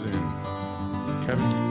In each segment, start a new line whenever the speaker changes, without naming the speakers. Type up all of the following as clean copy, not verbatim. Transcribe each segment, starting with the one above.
and Kevin.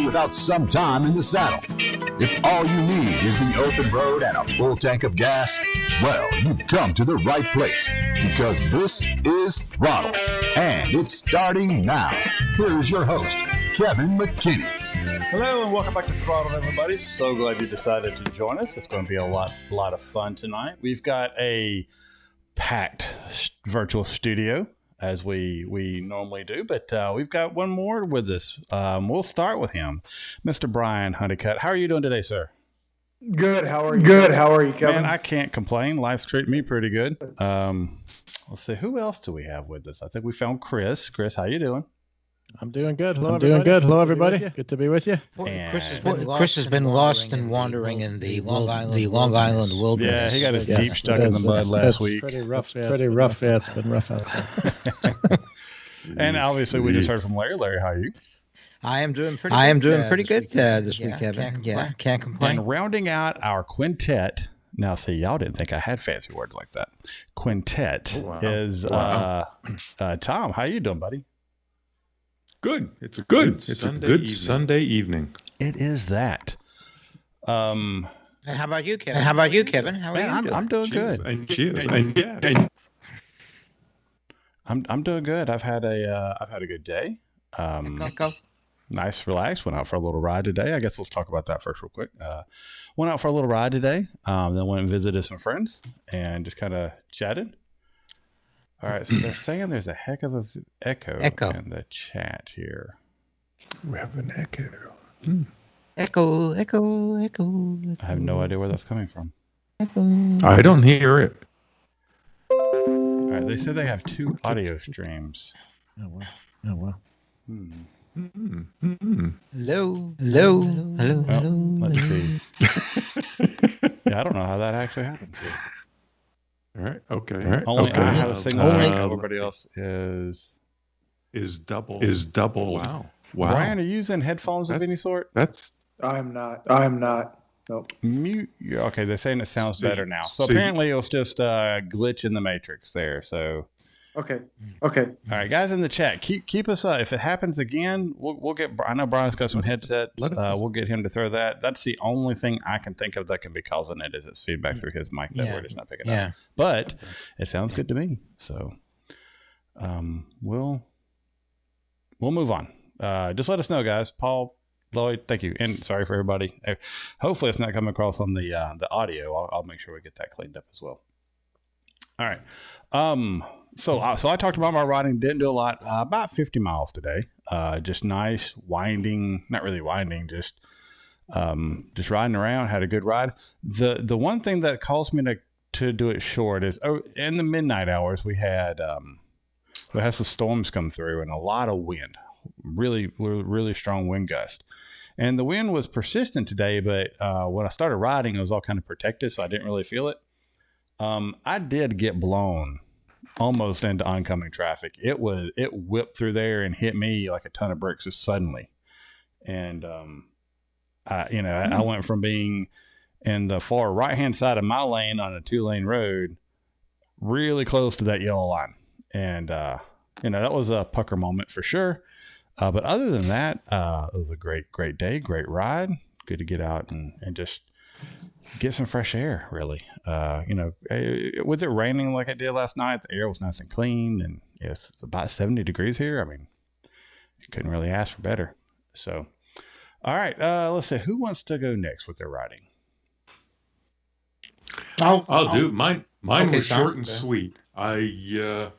Without some time in the saddle. If all you need is the open road and a full tank of gas, well, you've come to the right place, because this is Throttled, and it's starting now. Here's your host, Kevin McKinney.
Hello and welcome back to Throttled, everybody. So glad you decided to join us. It's going to be a lot of fun tonight. We've got a packed virtual studio, as we normally do, but we've got one more with us. We'll start with him, Mr. Brian Honeycutt. How are you doing today, sir?
Good. How are you? Good. How are you, Kevin?
Man, I can't complain. Life's treating me pretty good. Let's see, who else do we have with us? I think we found Chris. Chris, how you doing?
I'm doing good. Hello, everybody. Good to be with you.
Chris has been lost and wandering in the Long Island wilderness.
Yeah, he got his Jeep stuck in the mud last week.
Pretty rough. Yeah, it's been rough out there.
And obviously, we just heard from Larry. Larry, how are you?
I am doing pretty good this week, Kevin. Can't complain.
And rounding out our quintet. Now, see, y'all didn't think I had fancy words like that. Quintet is Tom. How you doing, buddy?
Good. It's a good Sunday evening.
It is that.
And how about you, Kevin? How are you doing?
I'm doing good. I'm doing good. I've had a good day. Nice, relaxed. Went out for a little ride today. I guess let's talk about that first real quick. Went out for a little ride today. Then went and visited some friends and just kind of chatted. All right, so they're saying there's a heck of a echo in the chat here.
We have an echo.
Echo.
I have no idea where that's coming from.
I don't hear it.
All right, they said they have two audio streams.
Oh, wow.
Hello.
Well, let's see. Yeah, I don't know how that actually happens here.
All right. Okay.
Only I have a signal. Everybody else is
double. Wow.
Brian, are you using headphones of any sort?
I'm not. Nope.
Mute. Okay, they're saying it sounds better now. So apparently it was just a glitch in the matrix there. So.
Okay.
All right, guys in the chat, keep us up. If it happens again, we'll get. I know Brian's got some headsets. We'll get him to throw that. That's the only thing I can think of that can be causing it is its feedback through his mic that we're just not picking up. But it sounds good to me. So, we'll move on. Just let us know, guys. Paul Lloyd, thank you, and sorry for everybody. Hopefully, it's not coming across on the audio. I'll make sure we get that cleaned up as well. All right. So I talked about my riding. Didn't do a lot. About 50 miles today. Just nice winding. Not really winding. Just riding around. Had a good ride. The one thing that caused me to do it short is in the midnight hours we had some storms come through and a lot of wind. Really strong wind gust. And the wind was persistent today, but when I started riding, it was all kind of protected, so I didn't really feel it. I did get blown almost into oncoming traffic. It whipped through there and hit me like a ton of bricks just suddenly. And I went from being in the far right-hand side of my lane on a 2-lane road, really close to that yellow line. And that was a pucker moment for sure. But other than that, it was a great day, great ride. Good to get out and just get some fresh air, really. With it raining like it did last night, the air was nice and clean, and it's about 70 degrees here. I mean, you couldn't really ask for better. So, all right, let's see. Who wants to go next with their riding?
I'll do mine. Mine
Okay,
was
Tom.
short and sweet. I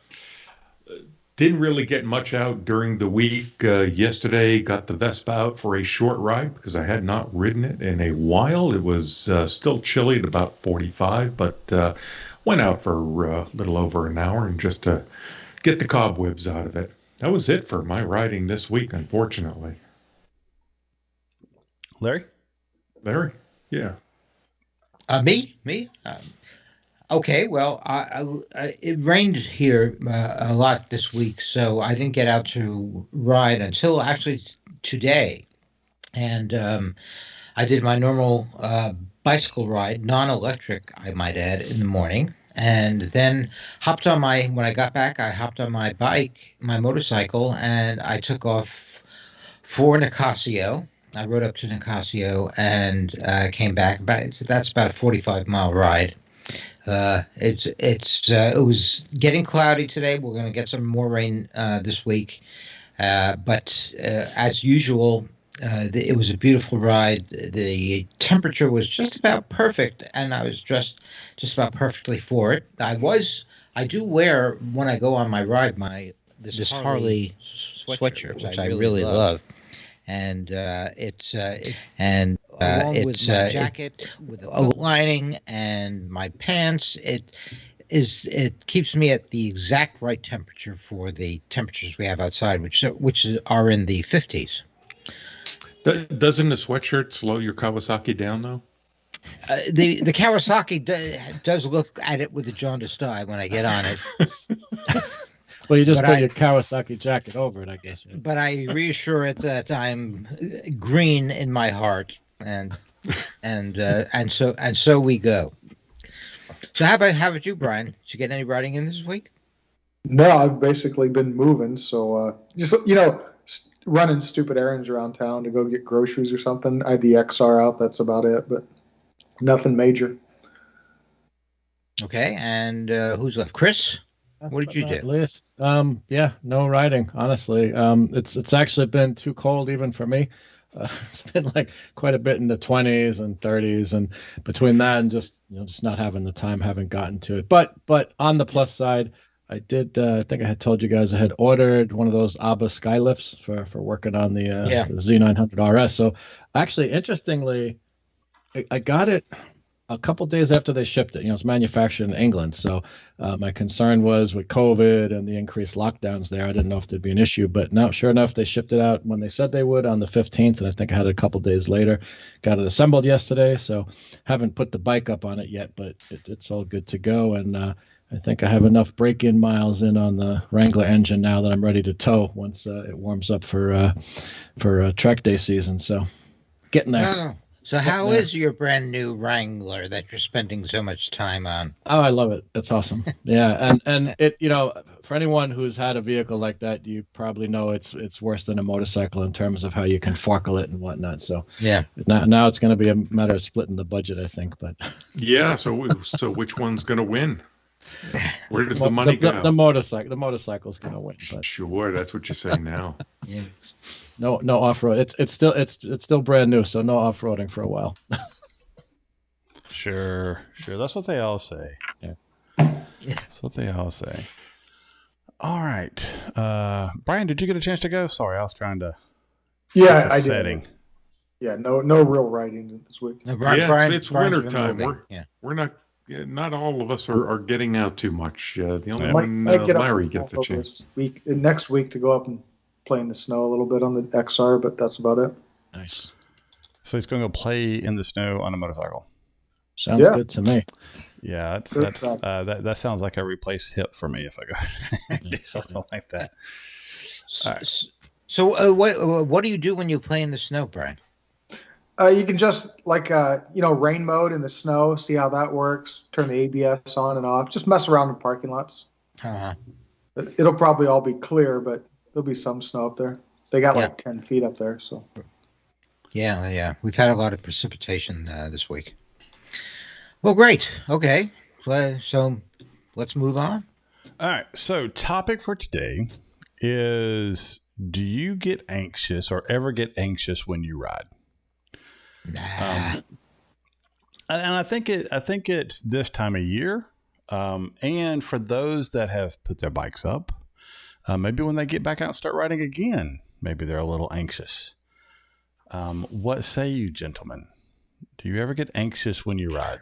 didn't really get much out during the week. Yesterday, got the Vespa out for a short ride because I had not ridden it in a while. It was still chilly at about 45, but went out for a little over an hour and just to get the cobwebs out of it. That was it for my riding this week, unfortunately.
Larry?
Yeah.
Me? Okay, well, it rained here a lot this week, so I didn't get out to ride until actually today. And I did my normal bicycle ride, non-electric, I might add, in the morning. And then when I got back, I hopped on my motorcycle, and I took off for Nicasio. I rode up to Nicasio and came back. That's about a 45-mile ride. It was getting cloudy today. We're going to get some more rain this week, but as usual, it was a beautiful ride. The temperature was just about perfect, and I was dressed just about perfectly for it. I do wear, when I go on my ride, this Harley sweatshirt, which I really love. And it's my jacket with a lining and my pants. It keeps me at the exact right temperature for the temperatures we have outside, which are in the 50s.
Doesn't the sweatshirt slow your Kawasaki down though?
The Kawasaki does look at it with a jaundiced eye when I get on it.
Well, you just put your Kawasaki jacket over it, I guess.
But I reassure it that I'm green in my heart, and so we go. So how about you, Brian? Did you get any riding in this week?
No, I've basically been moving, so just running stupid errands around town to go get groceries or something. I had the XR out. That's about it, but nothing major.
Okay, and who's left? Chris? What did you do?
List. No riding, honestly. It's actually been too cold even for me. It's been like quite a bit in the 20s and 30s, and between that and just not having the time, haven't gotten to it. But on the plus side, I did. I think I had told you guys I had ordered one of those ABBA Skylifts for working on the Z900 RS. So actually, interestingly, I got it a couple days after they shipped it. It's manufactured in England. So my concern was with COVID and the increased lockdowns there, I didn't know if there'd be an issue. But no, sure enough, they shipped it out when they said they would on the 15th. And I think I had it a couple days later. Got it assembled yesterday. So haven't put the bike up on it yet, but it's all good to go. And I think I have enough break-in miles in on the Wrangler engine now that I'm ready to tow once it warms up for track day season. So getting there.
Oh. So how is your brand new Wrangler that you're spending so much time on?
Oh, I love it. It's awesome. Yeah, and it for anyone who's had a vehicle like that, you probably know it's worse than a motorcycle in terms of how you can forkle it and whatnot. So
yeah,
now it's going to be a matter of splitting the budget, I think. But
yeah, so which one's going to win? Where does the money go?
The motorcycle's gonna win, but
Sure, that's what you say now.
Yeah.
no off road. It's still brand new, so no off roading for a while.
Sure. That's what they all say.
Yeah.
That's what they all say. All right. Brian, did you get a chance to go? Sorry, I was trying to
Yeah, I
setting.
did. Yeah, no real writing this week.
No,
It's
Brian's
winter time.
been moving.
Not all of us are getting out too much. The only
Might
one,
get up
Larry gets a chance.
Next week to go up and play in the snow a little bit on the XR, but that's about it.
Nice.
So he's going to go play in the snow on a motorcycle.
Sounds good to me.
Yeah, that sounds like a replaced hip for me if I go do something like that. All right.
So what do you do when you play in the snow, Brian?
You can just rain mode in the snow, see how that works. Turn the ABS on and off. Just mess around in parking lots.
Uh-huh.
It'll probably all be clear, but there'll be some snow up there. They got like 10 feet up there, so.
Yeah. We've had a lot of precipitation this week. Well, great. Okay. So let's move on.
All right. So topic for today is, do you get anxious or ever get anxious when you ride?
Nah.
And I think it's this time of year. And for those that have put their bikes up, maybe when they get back out and start riding again, maybe they're a little anxious. What say you, gentlemen? Do you ever get anxious when you ride?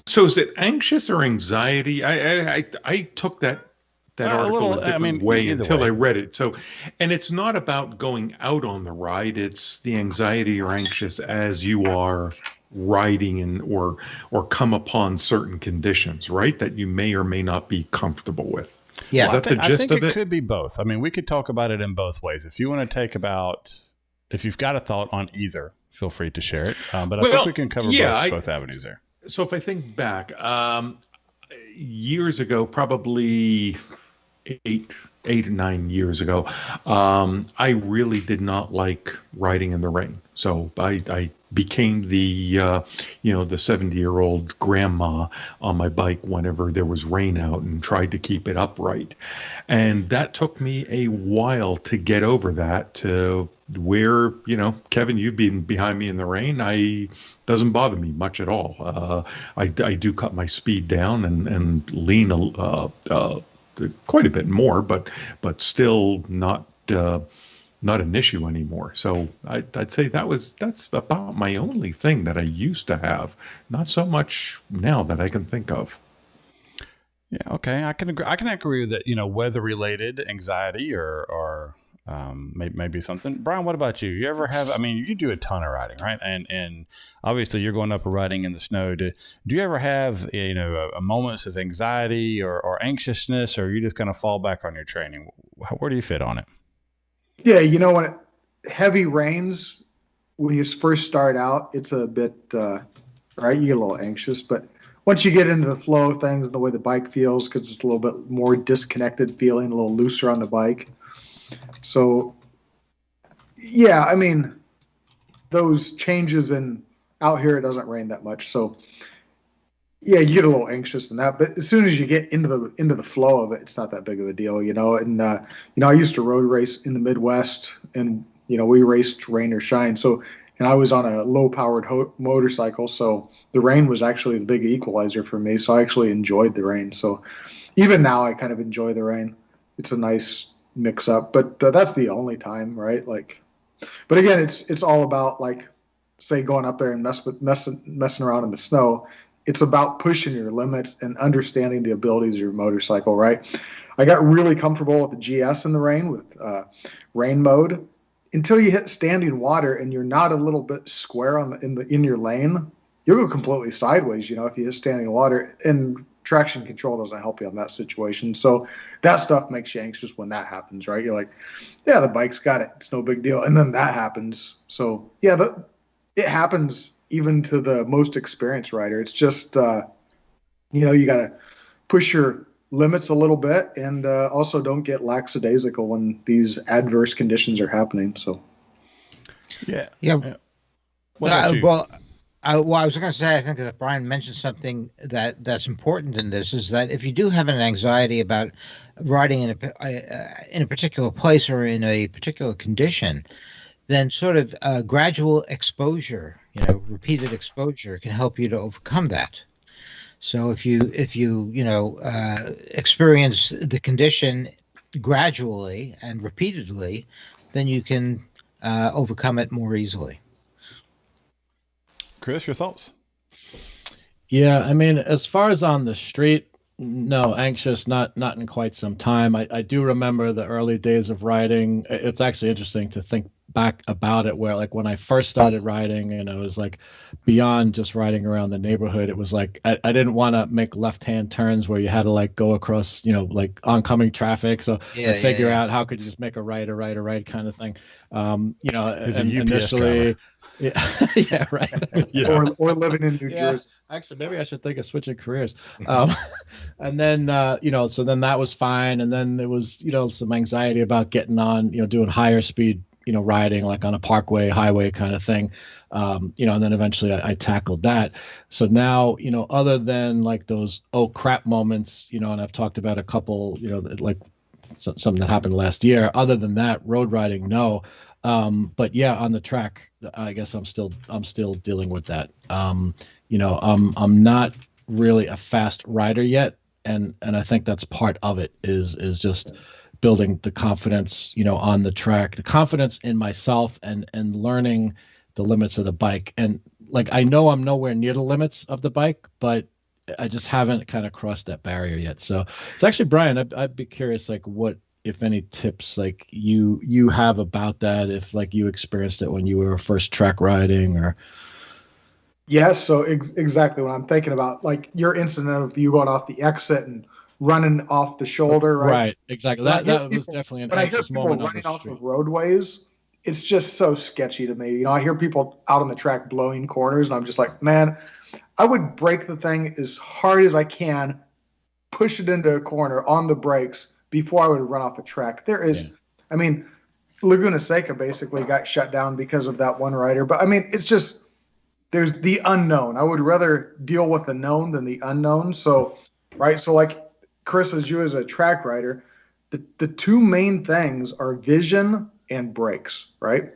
So is it anxious or anxiety? I took that article a different way until I read it. So, and it's not about going out on the ride. It's the anxiety or anxious as you are riding in or come upon certain conditions, right? That you may or may not be comfortable with.
Yeah.
Is that the gist
I think
of it?
Could be both. I mean, we could talk about it in both ways. If you want to if you've got a thought on either, feel free to share it. But I think we can cover both avenues there.
So if I think back, years ago, probably 8 or 9 years ago, I really did not like riding in the rain. So I became the 70-year-old grandma on my bike whenever there was rain out and tried to keep it upright. And that took me a while to get over that, to where, Kevin, you've been behind me in the rain. Doesn't bother me much at all. I do cut my speed down and lean quite a bit more, but still not an issue anymore. So I'd say that's about my only thing that I used to have. Not so much now that I can think of.
Yeah, okay. I can agree with that, weather related anxiety or maybe something. Brian, what about you? You ever have, you do a ton of riding, right? And obviously you're going up and riding in the snow. Do you ever have, moments of anxiety or anxiousness, or you just kind of fall back on your training? Where do you fit on it?
Yeah, when it heavy rains, when you first start out, it's a bit, right? You get a little anxious, but once you get into the flow of things and the way the bike feels, because it's a little bit more disconnected feeling, a little looser on the bike. So, yeah, those changes out here, it doesn't rain that much. So, yeah, you get a little anxious in that. But as soon as you get into the flow of it, it's not that big of a deal, And, I used to road race in the Midwest, and, we raced rain or shine. So, and I was on a low-powered motorcycle, so the rain was actually the big equalizer for me. So I actually enjoyed the rain. So even now, I kind of enjoy the rain. It's a nice mix up, but that's the only time, right? But again, it's all about, say, going up there and messing around in the snow. It's about pushing your limits and understanding the abilities of your motorcycle, right? I got really comfortable with the GS in the rain with rain mode. Until you hit standing water and you're not a little bit square in your lane, you'll go completely sideways, if you hit standing water, and traction control doesn't help you on that situation. So that stuff makes you anxious when that happens, right? You're like, yeah, the bike's got it. It's no big deal. And then that happens. So yeah, it happens even to the most experienced rider. It's just, you got to push your limits a little bit, and also don't get lackadaisical when these adverse conditions are happening. So
yeah.
Well, Well, I was going to say, I think that Brian mentioned something that's important in this is that if you do have an anxiety about riding in a particular place or in a particular condition, then sort of gradual exposure, repeated exposure can help you to overcome that. So if you experience the condition gradually and repeatedly, then you can overcome it more easily.
Chris, your thoughts?
Yeah, I mean, as far as on the street, no, anxious, not in quite some time. I do remember the early days of riding. It's actually interesting to think back about it, where like when I first started riding and I was like beyond just riding around the neighborhood, it was like I didn't want to make left-hand turns where you had to like go across, like oncoming traffic. So
Yeah,
I figure
yeah.
out how could you just make a right kind of thing.
He's a
And
UPS
initially,
driver.
yeah, yeah, right.
Yeah.
Or living in New
Yeah,
Jersey.
actually, maybe I should think of switching careers. And then, so then that was fine. And then there was, some anxiety about getting on, doing higher speed, riding like on a parkway, highway kind of thing. And then eventually I tackled that. So now, other than like those, oh crap moments, and I've talked about a couple, like something that happened last year. Other than that, road riding, no. But yeah, on the track, I guess I'm still dealing with that. I'm not really a fast rider yet, and I think that's part of it is just building the confidence, on the track, the confidence in myself, and learning the limits of the bike. And like I know I'm nowhere near the limits of the bike, but I just haven't kind of crossed that barrier yet. So actually, Brian, I'd be curious, like what, if any, tips like you have about that, if like you experienced it when you were first track riding or.
Yes, so exactly what I'm thinking about, like your incident of you going off the exit and running off the shoulder, right?
Right, exactly. That was definitely an
When I hear
anxious
people
moment on
running
the
off
street.
of roadways, it's just so sketchy to me. I hear people out on the track blowing corners, and I'm just like, man, I would brake the thing as hard as I can, push it into a corner on the brakes before I would run off a track. There is,
Yeah.
I mean, Laguna Seca basically got shut down because of that one rider. But I mean, it's just there's the unknown. I would rather deal with the known than the unknown. So, right. So like Chris, as you as a track rider, the two main things are vision and brakes, right?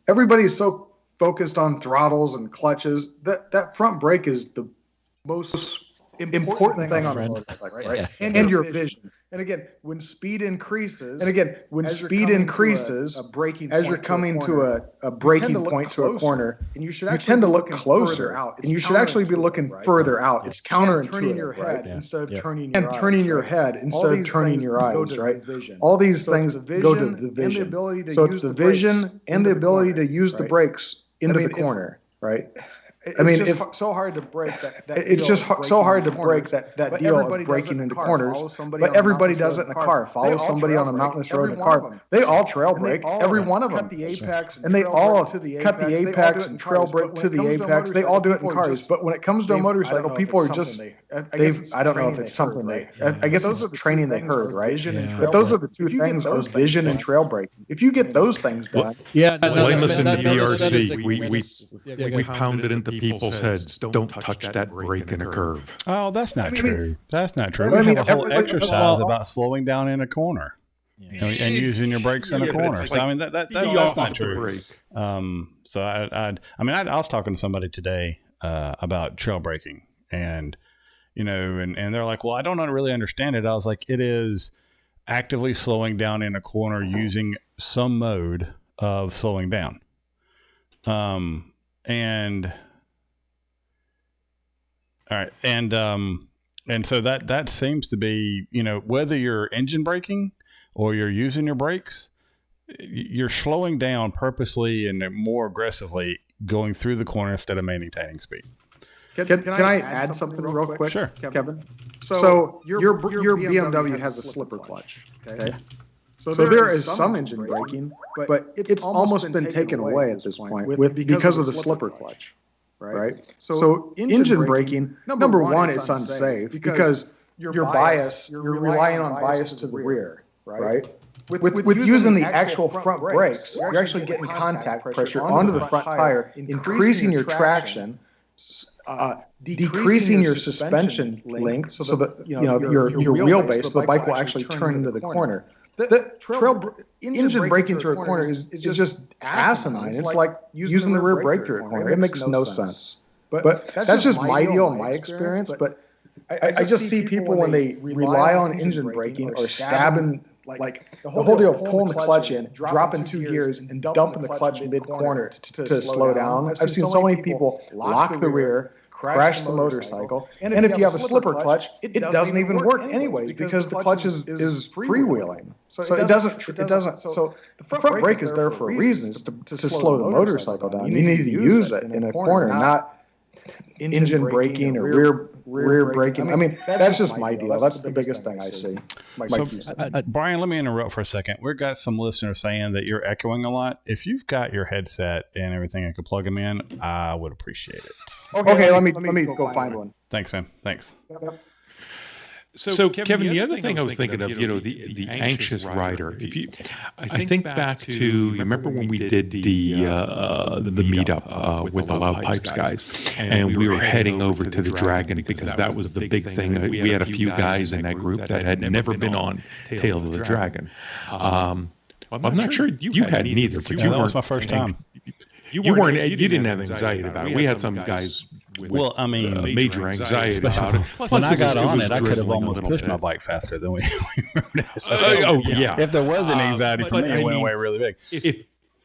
Everybody's so focused on throttles and clutches. That front brake is the most important thing on a motorcycle, right?
Yeah.
And your vision. And again, when speed increases, a braking as you're coming to a braking point to a corner, and you tend to look closer out, and you should actually be looking further out. It's counterintuitive, turning your head instead of turning your eyes, and turning your head instead of turning your eyes, right? All these things go to the vision. So it's the vision and the ability to use the brakes into the corner, right? I mean, it's just so hard to break that. It's just so hard to break that deal of breaking into corners. But everybody does it in a car. Follow somebody on a mountainous road in a car. They all trail brake. Every one of them. Cut the apex, and they all cut the apex and trail brake to the apex. They all do it in cars. But when it comes to a motorcycle, people are just I don't know if it's something they. I guess it's training they heard, right? But those are the two things: are vision and trail braking. If you get those things done,
Yeah,
Blame us in the
that is
BRC. We pounded into people's heads. Don't touch that brake in a curve.
Oh, that's not true. That's not true.
I
We
mean,
have a whole
everybody-
exercise about slowing down in a corner, and using your brakes in a
Yeah, but
corner.
it's
So I
like
mean that's
off
not
the
true.
brake.
So I was talking to somebody today about trail braking, and and they're like, well, I don't really understand it. I was like, it is actively slowing down in a corner using some mode of slowing down. And all right, and so that seems to be, whether you're engine braking or you're using your brakes, you're slowing down purposely and more aggressively going through the corner instead of maintaining speed.
Can I add something real quick,
Sure.
Kevin? So your BMW has a slipper clutch, okay? So there is some engine braking, but it's almost been taken away at this point because of the slipper clutch, right? So engine braking, number one, it's unsafe because you're relying on bias to the rear, right? With using the actual front brakes, you're actually getting contact pressure onto the front tire, increasing your traction. decreasing your suspension length so that your wheelbase, so the bike will actually turn into the corner. The engine braking through a corner is just asinine. It's like using the rear brake through a corner. It makes no sense. But that's just my deal and my experience. But I just see people when they rely on engine braking or stabbing, like the whole deal of pulling the clutch in, dropping 2 gears, and dumping the clutch mid-corner to slow down. I've seen so many people lock the rear, crash the motorcycle, and if you have a slipper clutch, it doesn't even work anyways because the clutch is freewheeling. So it doesn't. So the front brake is there for a reason, is to slow the motorcycle down. You need to use it in a corner, not engine braking or rear braking. I mean, that's just my deal. That's the biggest thing I see.
Brian, let me interrupt for a second. We've got some listeners saying that you're echoing a lot. If you've got your headset and everything, I could plug them in. I would appreciate it.
Okay, let me go find one.
Thanks, man. Thanks.
Yep.
So Kevin, the other thing I was thinking of, the anxious rider. I think back to, you remember when we did the meetup with the Loud Pipes guys, and we were heading over to the Dragon because that was the big thing. We had a few guys in that group that had never been on Tail of the Dragon. I'm not sure you had neither, but
that was my first time.
You didn't have anxiety about it. We had some guys with major anxiety about it.
When I got on it, I could have almost pushed my bike faster than we rode it. So, if there was an anxiety for me, it went away really big.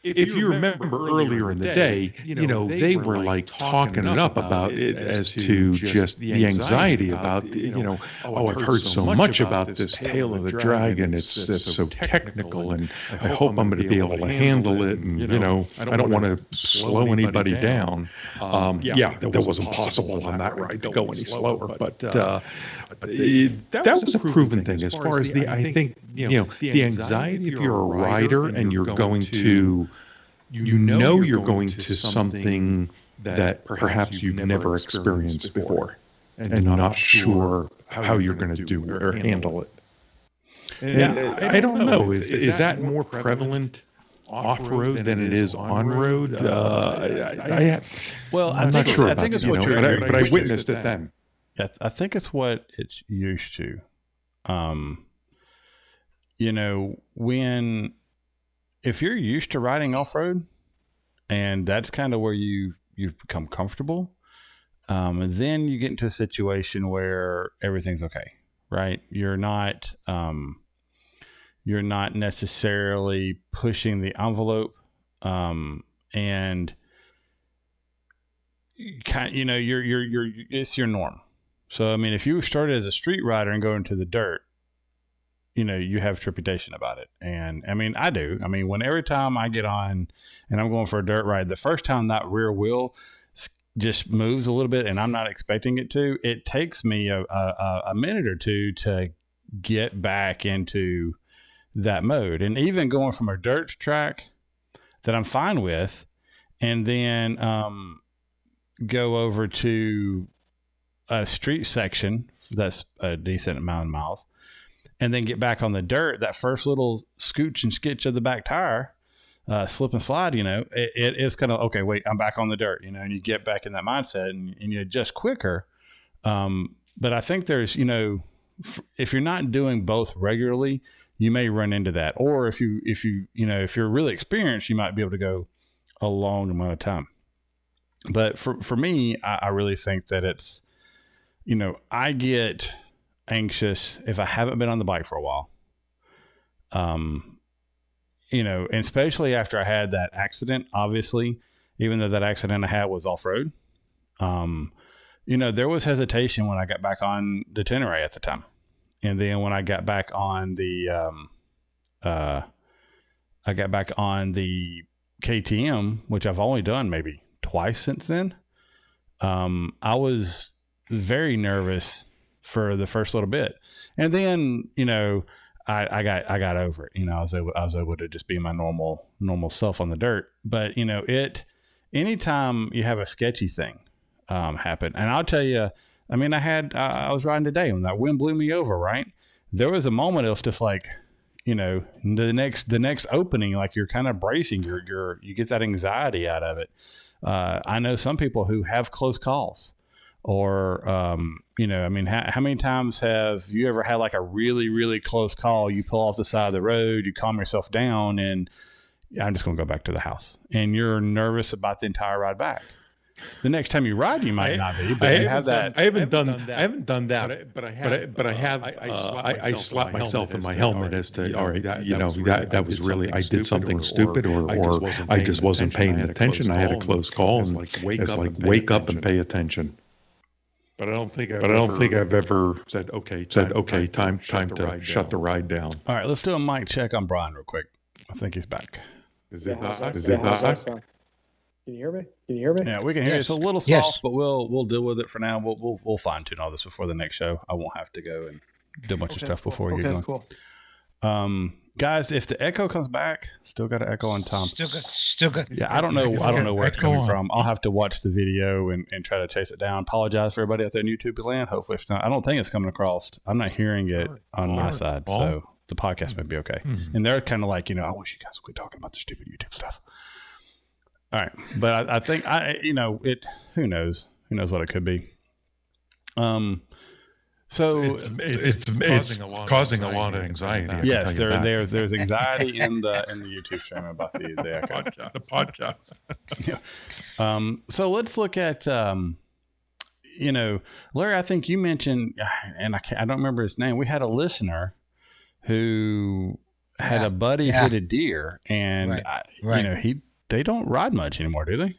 If you remember earlier in the day, they were like talking it up about it as to just the anxiety about, I've heard so much about this Tail of the Dragon. It's so technical, and I hope I'm going to be able to handle it. And, I don't want to slow anybody down. That wasn't possible on that ride to go any slower. But that was a proven thing as far as I think, the anxiety if you're a rider and you're going to, you're going to something that perhaps you've never experienced before and not sure how you're going to do or handle it. And I don't know. Is that more prevalent off-road than it is on-road? I'm not sure. I think it's what you're. But I witnessed it then.
I think it's what it's used to. If you're used to riding off-road and that's kind of where you've become comfortable, and then you get into a situation where everything's okay, right? You're not necessarily pushing the envelope, and it's your norm. So, I mean, if you started as a street rider and go into the dirt, you have trepidation about it. And I mean, I do. I mean, every time I get on and I'm going for a dirt ride, the first time that rear wheel just moves a little bit and I'm not expecting it to, it takes me a minute or two to get back into that mode. And even going from a dirt track that I'm fine with, and then go over to a street section that's a decent amount of miles, and then get back on the dirt, that first little scooch and skitch of the back tire, slip and slide, it is kind of, okay, wait, I'm back on the dirt, and you get back in that mindset and you adjust quicker. But I think there's, if you're not doing both regularly, you may run into that. Or if you're really experienced, you might be able to go a long amount of time. But for me, I really think that it's, I get anxious if I haven't been on the bike for a while. And especially after I had that accident, obviously, even though that accident I had was off-road, there was hesitation when I got back on the Tenere at the time. And then when I got back on the, KTM, which I've only done maybe twice since then. I was very nervous for the first little bit, and then I got over it. I was able to just be my normal self on the dirt. But anytime you have a sketchy thing happen, and I'll tell you, I mean, I was riding today when that wind blew me over. Right, there was a moment it was just like, the next opening, like you're kind of bracing, you get that anxiety out of it. I know some people who have close calls, or I mean, how many times have you ever had like a really, really close call? You pull off the side of the road, you calm yourself down, and I'm just going to go back to the house, and you're nervous about the entire ride back. The next time you ride, you might not be, but you have that.
I haven't done that, but I have. I slapped myself in my helmet as to, all right, that was really, I did something stupid, or I just wasn't paying attention. I had a close call, and it's like wake up and pay attention. But I don't think I've ever said, okay, time to shut the ride down.
All right, let's do a mic check on Brian real quick. I think he's back.
Is it not?
Can you hear me?
Yeah, we can hear you. It's a little soft, but we'll deal with it for now. We'll fine tune all this before the next show. I won't have to go and do a bunch of stuff before we get going.
Cool.
Guys, if the echo comes back, still got an echo on Tom.
Still good.
Yeah, I don't know where it's coming from. I'll have to watch the video and try to chase it down. Apologize for everybody out there in YouTube land. Hopefully it's not. I don't think it's coming across. I'm not hearing it on my side, so the podcast might be okay. Mm-hmm. And they're kind of like, I wish you guys would quit talking about the stupid YouTube stuff. All right, but I think it. Who knows? Who knows what it could be? So
it's causing a lot of anxiety.
Yes, there's anxiety in the YouTube stream about the echo.
The podcast.
Yeah. So let's look at Larry. I think you mentioned, and I don't remember his name. We had a listener who had a buddy hit a deer, and they don't ride much anymore, do they?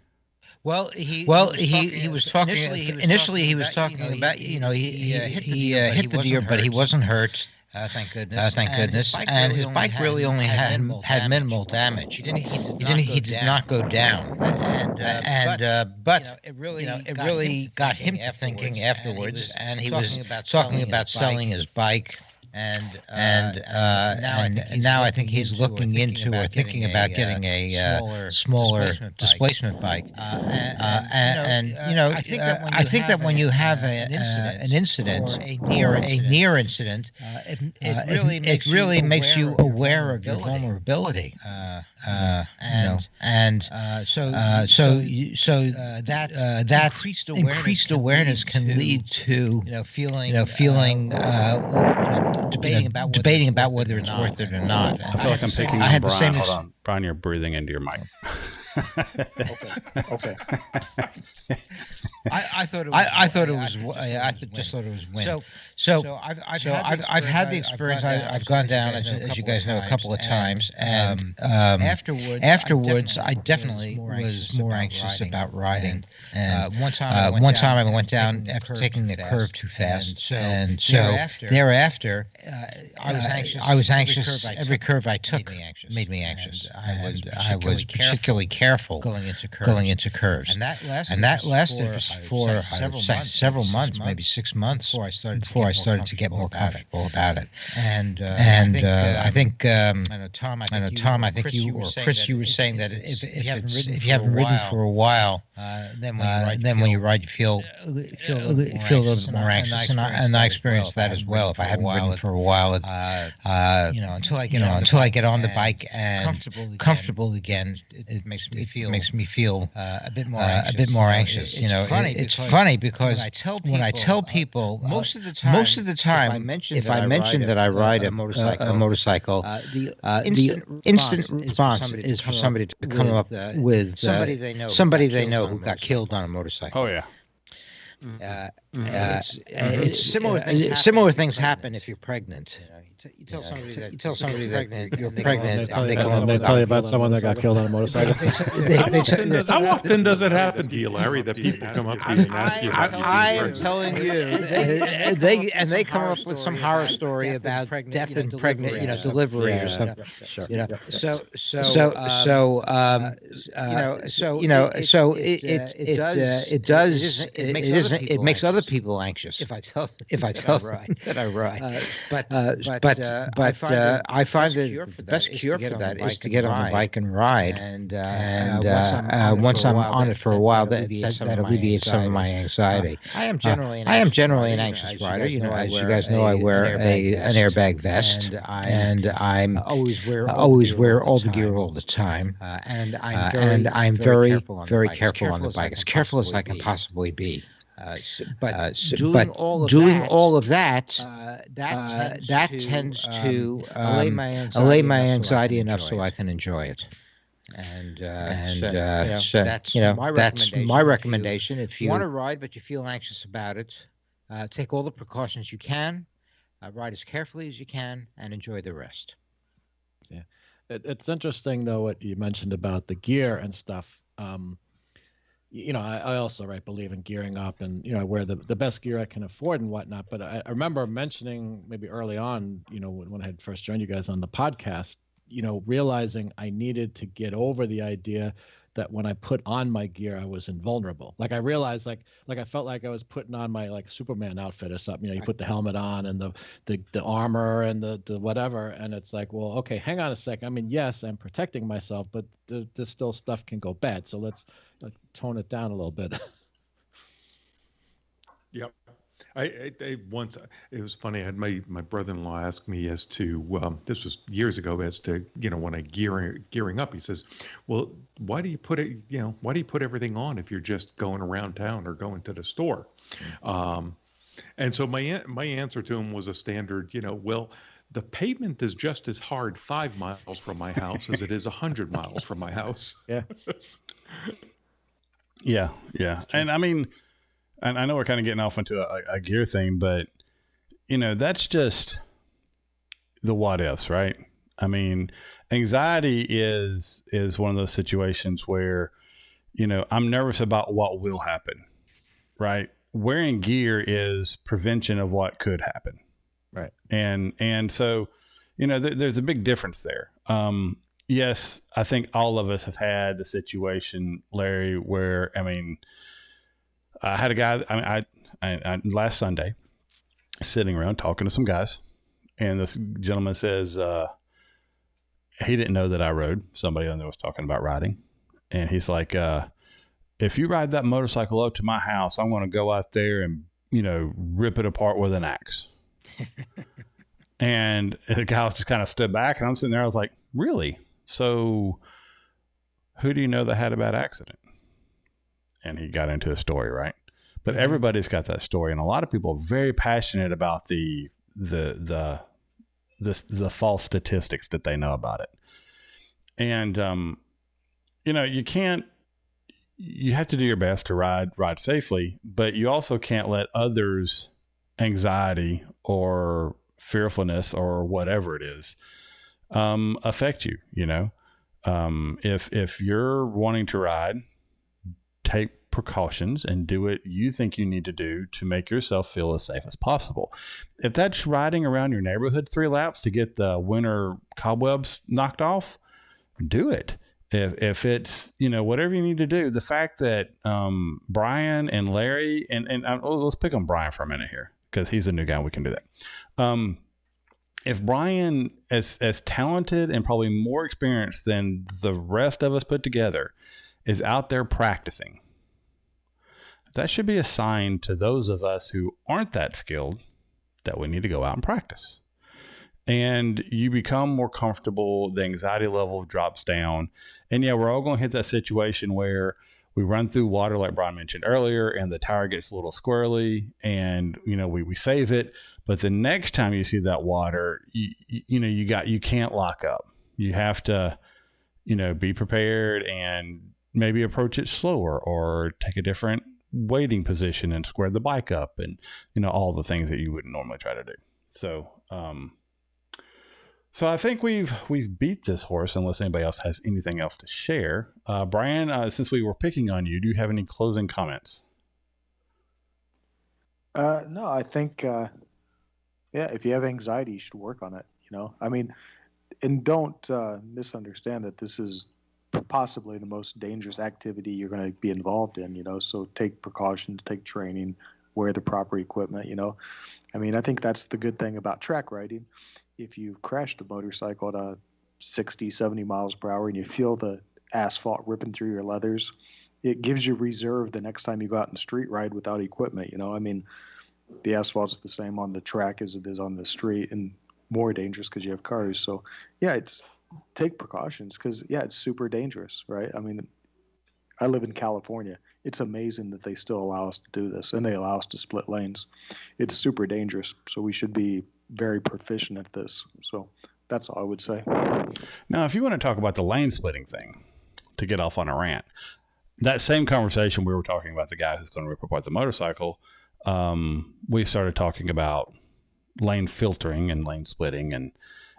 Well, he was talking. Initially, he was talking about he hit the deer, but he wasn't hurt. Thank goodness. And his bike really only had minimal damage. He did not go down. But it really got him to thinking afterwards. And he was talking about selling his bike. And now I think he's looking into or thinking about getting a smaller displacement bike. I think that when you have an incident or a near incident, it really makes you aware of your vulnerability. That increased awareness can lead to feeling debating about whether it's worth it or not.
I feel like I'm picking on Brian. Hold on, Brian, you're breathing into your mic.
Okay.
I thought it was wind. So I've had the experience. I've gone down, as you guys know, a couple of times, and afterwards I definitely was more anxious about riding. And one time I went down after taking the curve too fast, and so thereafter I was anxious. Every curve I took made me anxious. I was particularly careful going into curves, and that lasted for several months, maybe 6 months, before I started to get more comfortable about it. And I think I know Tom. I think you or Chris, you were saying that if you haven't ridden for a while, then when you ride, you feel a little bit more anxious. And I experienced that as well. If I haven't ridden for a while, until I get on the bike and comfortable again, it makes me feel a bit more anxious. It's funny because when I tell people most of the time, if I mention that I ride a motorcycle, the instant response is for somebody to come up with somebody they know who got killed on a motorcycle.
Oh yeah.
Similar things happen if you're pregnant. You tell somebody that you're pregnant,
and they tell you about someone that got killed on a motorcycle.
How often does it happen to you, Larry, that people come up to you and ask you about
I am telling you, they come up with some horror story about death and pregnant, delivery or something.
Sure.
It is doesn't. It makes other people anxious if I tell them that I ride. I find that the best cure for that is to get on the bike and ride. And once I'm on it for a while, that alleviates some of my anxiety. I am generally an anxious rider. You know, as you guys know, I wear an airbag vest, and I'm always wear all the gear all the time. And I'm very careful on the bike, as careful as I can possibly be. Doing all of that, that tends to allay my anxiety enough so I can enjoy it. That's my recommendation. If you want to ride but you feel anxious about it, take all the precautions you can, ride as carefully as you can, and enjoy the rest.
Yeah, it's interesting though what you mentioned about the gear and stuff. I also believe in gearing up, and I wear the best gear I can afford and whatnot. But I remember mentioning maybe early on, when I had first joined you guys on the podcast, realizing I needed to get over the idea that when I put on my gear, I was invulnerable. Like I realized, like I felt like I was putting on my Superman outfit or something. You put the helmet on and the armor and the whatever, and it's like, well, okay, hang on a second. I mean, yes, I'm protecting myself, but there's still stuff can go bad. So let's tone it down a little bit.
Yep. I once, it was funny. I had my brother-in-law ask me as to this was years ago, as to when I gearing up. He says, "Well, why do you put it? Why do you put everything on if you're just going around town or going to the store?" And so my answer to him was a standard. Well, the pavement is just as hard 5 miles from my house as it is 100 miles from my house.
Yeah.
Yeah. And I mean, and I know we're kind of getting off into a gear thing, but that's just the what ifs, right? I mean, anxiety is one of those situations where, I'm nervous about what will happen, right? Wearing gear is prevention of what could happen.
Right.
And so, there's a big difference there. Yes, I think all of us have had the situation, Larry, where, I had a guy, I last Sunday, sitting around talking to some guys, and this gentleman says he didn't know that I rode. Somebody on there was talking about riding, and he's like, if you ride that motorcycle up to my house, I'm going to go out there and, rip it apart with an axe. And the guy just kind of stood back, and I'm sitting there, I was like, really? So who do you know that had a bad accident? And he got into a story, right? But everybody's got that story, and a lot of people are very passionate about the false statistics that they know about it. And you have to do your best to ride safely, but you also can't let others' anxiety or fearfulness or whatever it is affect you. If you're wanting to ride, take precautions and do what you think you need to do to make yourself feel as safe as possible. If that's riding around your neighborhood 3 laps to get the winter cobwebs knocked off, do it. If it's, whatever you need to do. The fact that Brian and Larry, and let's pick on Brian for a minute here, because he's a new guy, we can do that. If Brian, as talented and probably more experienced than the rest of us put together, is out there practicing, that should be a sign to those of us who aren't that skilled that we need to go out and practice. And you become more comfortable, the anxiety level drops down. And yeah, we're all going to hit that situation where we run through water, like Brian mentioned earlier, and the tire gets a little squirrely, and we save it. But the next time you see that water, you can't lock up. You have to, be prepared and maybe approach it slower, or take a different waiting position and square the bike up, and all the things that you wouldn't normally try to do. So I think we've beat this horse, unless anybody else has anything else to share. Brian, since we were picking on you, do you have any closing comments?
No, I think, if you have anxiety, you should work on it. And don't misunderstand that this is possibly the most dangerous activity you're going to be involved in, so take precautions, take training, wear the proper equipment, I mean, I think that's the good thing about track riding. If you've crashed a motorcycle at 60, 70 miles per hour and you feel the asphalt ripping through your leathers, it gives you reserve the next time you go out and street ride without equipment. I mean, the asphalt's the same on the track as it is on the street, and more dangerous because you have cars. So yeah, take precautions because it's super dangerous, right? I mean, I live in California. It's amazing that they still allow us to do this, and they allow us to split lanes. It's super dangerous, so we should be very proficient at this. So that's all I would say.
Now, if you want to talk about the lane splitting thing, to get off on a rant, that same conversation we were talking about the guy who's going to rip apart the motorcycle, we started talking about lane filtering and lane splitting, and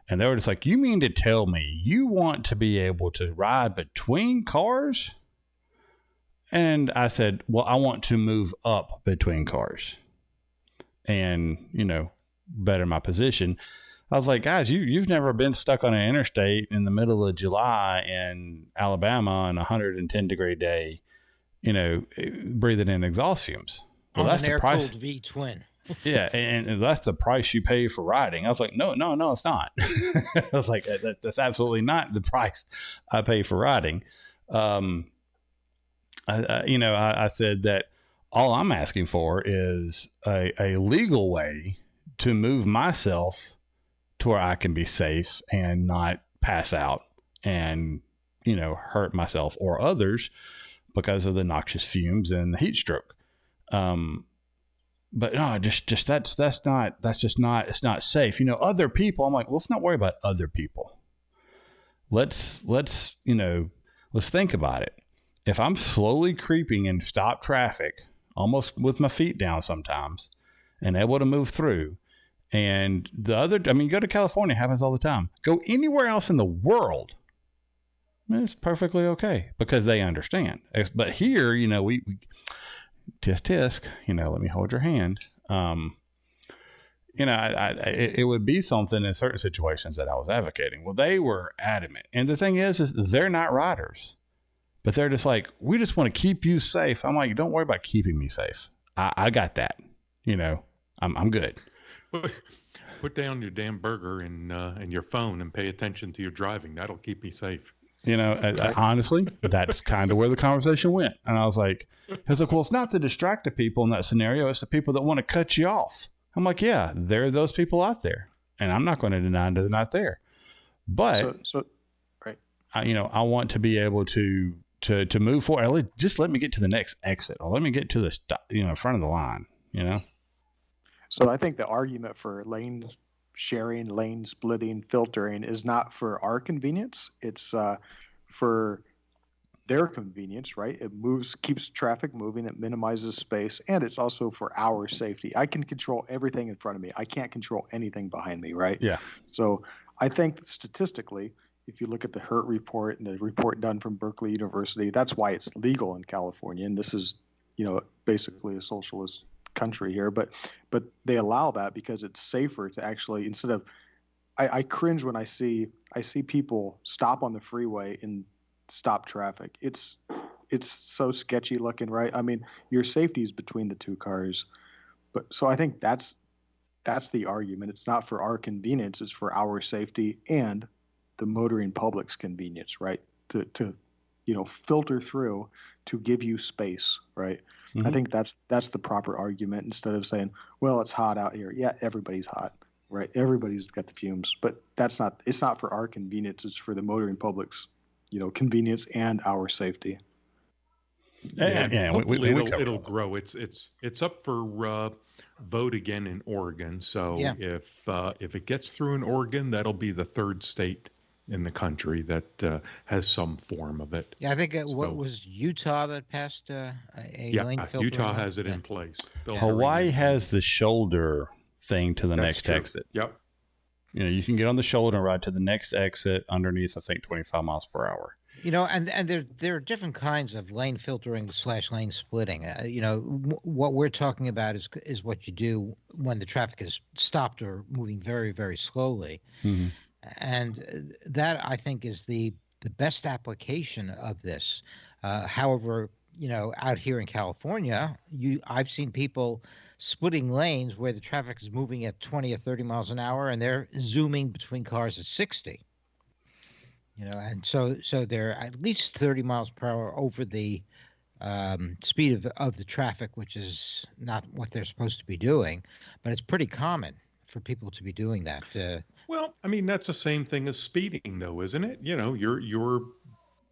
they were just like, you mean to tell me you want to be able to ride between cars? And I said, well, I want to move up between cars and, better my position. I was like, guys, you've never been stuck on an interstate in the middle of July in Alabama on a 110-degree day, breathing in exhaust fumes. Well,
on
that's
an
the price.
air-cooled V-twin.
Yeah, and that's the price you pay for riding. I was like, no, it's not. I was like, that's absolutely not the price I pay for riding. I said that all I'm asking for is a legal way to move myself to where I can be safe and not pass out and, hurt myself or others because of the noxious fumes and the heat stroke. But no, it's not safe. Other people, I'm like, let's not worry about other people. Let's think about it. If I'm slowly creeping in stop traffic, almost with my feet down sometimes, and able to move through, and go to California, it happens all the time. Go anywhere else in the world, it's perfectly okay because they understand. But here, we tisk, let me hold your hand. It would be something in certain situations that I was advocating. Well, they were adamant. And the thing is they're not riders. But they're just like, we just want to keep you safe. I'm like, don't worry about keeping me safe. I got that. I'm good.
Put down your damn burger and your phone and pay attention to your driving. That'll keep me safe.
Honestly, that's kind of where the conversation went. And I was like, well, it's not to distract the people in that scenario. It's the people that want to cut you off. I'm like, yeah, there are those people out there. And I'm not going to deny they're not there. But,
right.
I want to be able to move forward. Just let me get to the next exit, or let me get to the front of the line.
So I think the argument for lane sharing, lane splitting, filtering is not for our convenience. It's for their convenience, right? It keeps traffic moving, it minimizes space, and it's also for our safety. I can control everything in front of me. I can't control anything behind me, right?
Yeah.
So I think statistically, if you look at the HURT report and the report done from Berkeley University, that's why it's legal in California. And this is, basically a socialist country here, but they allow that because it's safer to actually, instead of, I cringe when I see people stop on the freeway and stop traffic. It's so sketchy looking, right? I mean, your safety is between the two cars, but so I think that's the argument. It's not for our convenience; it's for our safety and the motoring public's convenience, right? To filter through to give you space, right? Mm-hmm. I think that's the proper argument instead of saying, well, it's hot out here. Yeah, everybody's hot, right? Everybody's got the fumes, but it's not for our convenience. It's for the motoring public's, convenience and our safy.
Yeah. It'll grow. It's up for vote again in Oregon. So if it gets through in Oregon, that'll be the third state in the country that has some form of it.
Yeah, I think what was Utah that passed a lane filter?
Utah has it in place.
Hawaii has the shoulder thing to the next exit.
Yep.
You can get on the shoulder and ride to the next exit underneath, I think, 25 miles per hour.
And there are different kinds of lane filtering / lane splitting. What we're talking about is what you do when the traffic is stopped or moving very, very slowly. Mm-hmm. And that, I think, is the the best application of this. However, out here in California, I've seen people splitting lanes where the traffic is moving at 20 or 30 miles an hour, and they're zooming between cars at 60. And so they're at least 30 miles per hour over the speed of the traffic, which is not what they're supposed to be doing, but it's pretty common for people to be doing that.
Well, I mean, that's the same thing as speeding, though, isn't it? You're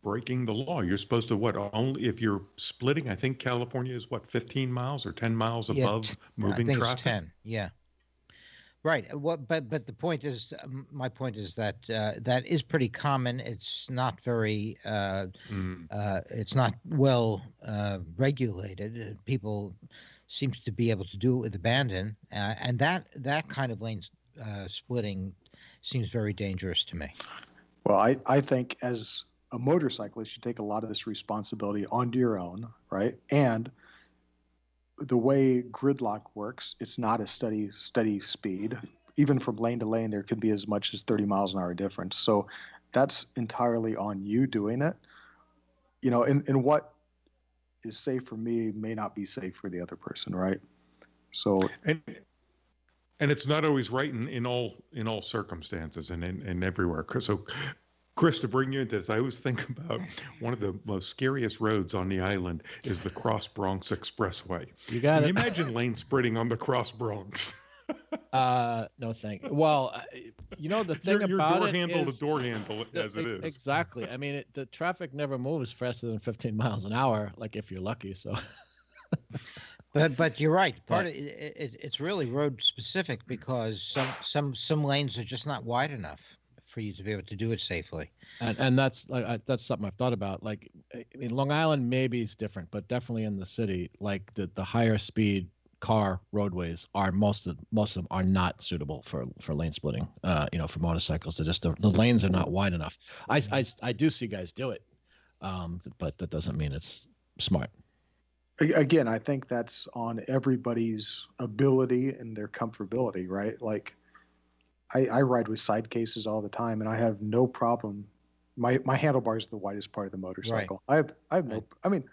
breaking the law. You're supposed to what? Only if you're splitting. I think California is what, 15 miles or 10 miles
Yeah,
above moving
I think
traffic.
it's 10. Yeah. Right. But the point is, my point is that that is pretty common. It's not very, it's not well regulated. People seem to be able to do it with abandon, and that kind of lane splitting seems very dangerous to me.
Well, I think as a motorcyclist, you take a lot of this responsibility onto your own, right? And the way gridlock works, it's not a steady speed. Even from lane to lane, there could be as much as 30 miles an hour difference. So that's entirely on you doing it. And what is safe for me may not be safe for the other person, right? So
and it's not always right in all circumstances and everywhere. So, Chris, to bring you into this, I always think about one of the most scariest roads on the island is the Cross Bronx Expressway.
You got
Can
it.
you imagine lane splitting on the Cross Bronx?
No, thank you. Well, the thing
your
about
door
it
handle
is
to door handle as it is.
Exactly. I mean, the traffic never moves faster than 15 miles an hour, like if you're lucky. So.
But you're right. Part of it's really road specific because some lanes are just not wide enough for you to be able to do it safely.
And that's that's something I've thought about. Like, I mean, Long Island maybe is different, but definitely in the city, like the higher speed car roadways are most of them are not suitable for lane splitting. For motorcycles, they're just the lanes are not wide enough. I do see guys do it, but that doesn't mean it's smart.
Again, I think that's on everybody's ability and their comfortability, right? Like, I ride with side cases all the time, and I have no problem. My handlebars are the widest part of the motorcycle. Right. I have no. I mean,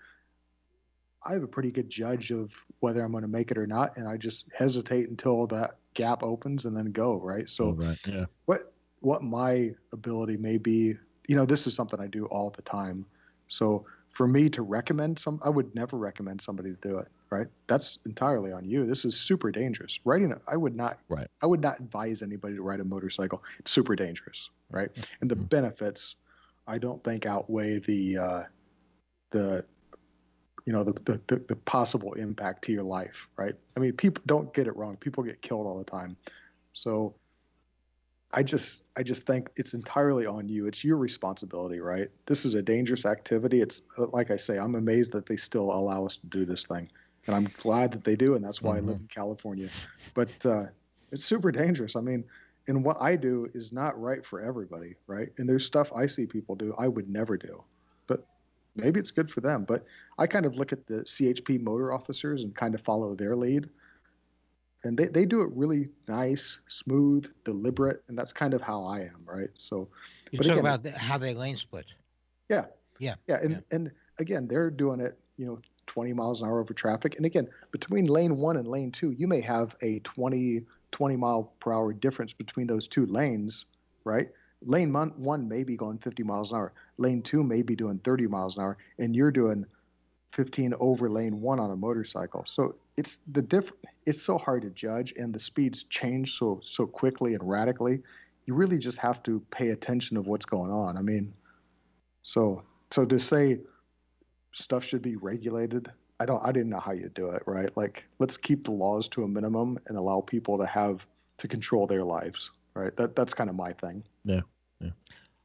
I have a pretty good judge of whether I'm going to make it or not, and I just hesitate until that gap opens and then go, right? So,
yeah.
What my ability may be, this is something I do all the time. So for me to recommend I would never recommend somebody to do it, right? That's entirely on you. This is super dangerous. I would not advise anybody to ride a motorcycle. It's super dangerous, right? And the benefits, I don't think outweigh the possible impact to your life, right? I mean, people don't get it wrong. People get killed all the time. So I just think it's entirely on you. It's your responsibility, right? This is a dangerous activity. It's like I say, I'm amazed that they still allow us to do this thing. And I'm glad that they do. And that's why I live in California, but it's super dangerous. I mean, and what I do is not right for everybody, right? And there's stuff I see people do I would never do, but maybe it's good for them. But I kind of look at the CHP motor officers and kind of follow their lead. And they do it really nice, smooth, deliberate, and that's kind of how I am, right? So
you talk about how they lane split.
Yeah. And again, they're doing it, 20 miles an hour over traffic. And again, between lane 1 and lane 2, you may have a 20 mile per hour difference between those two lanes, right? Lane 1 may be going 50 miles an hour. Lane 2 may be doing 30 miles an hour, and you're doing 15 over lane 1 on a motorcycle. So it's it's so hard to judge, and the speeds change so quickly and radically. You really just have to pay attention of what's going on. I mean, so to say stuff should be regulated, I didn't know how you do it, right? Like, let's keep the laws to a minimum and allow people to control their lives, right? That's kind of my thing.
Yeah.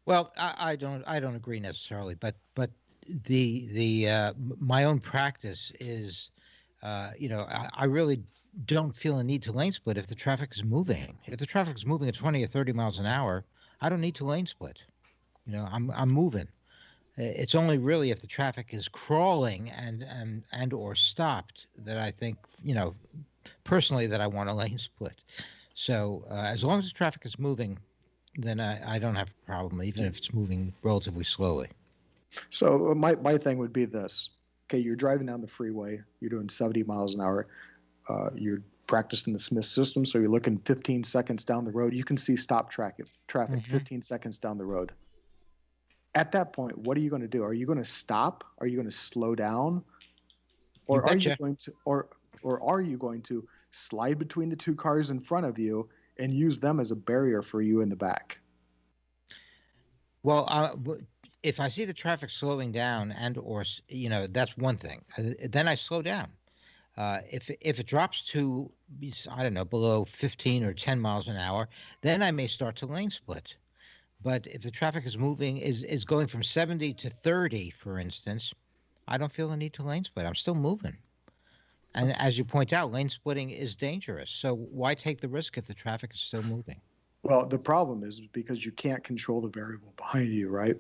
Well, I don't agree necessarily, but the my own practice is, I really don't feel a need to lane split if the traffic is moving. If the traffic is moving at 20 or 30 miles an hour, I don't need to lane split. I'm moving. It's only really if the traffic is crawling and or stopped that I think, personally, that I want a lane split. So as long as the traffic is moving, then I don't have a problem, even if it's moving relatively slowly.
So my thing would be this. Okay, you're driving down the freeway. You're doing 70 miles an hour. You're practicing the Smith system, so you're looking 15 seconds down the road. You can see stop traffic 15 seconds down the road. At that point, what are you going to do? Are you going to stop? Are you going to slow down? Or are you going to or are you going to slide between the two cars in front of you and use them as a barrier for you in the back?
Well, if I see the traffic slowing down or that's one thing. Then I slow down. If it drops to, I don't know, below 15 or 10 miles an hour, then I may start to lane split. But if the traffic is moving, is going from 70 to 30, for instance, I don't feel the need to lane split. I'm still moving. And as you point out, lane splitting is dangerous. So why take the risk if the traffic is still moving?
Well, the problem is because you can't control the variable behind you, right?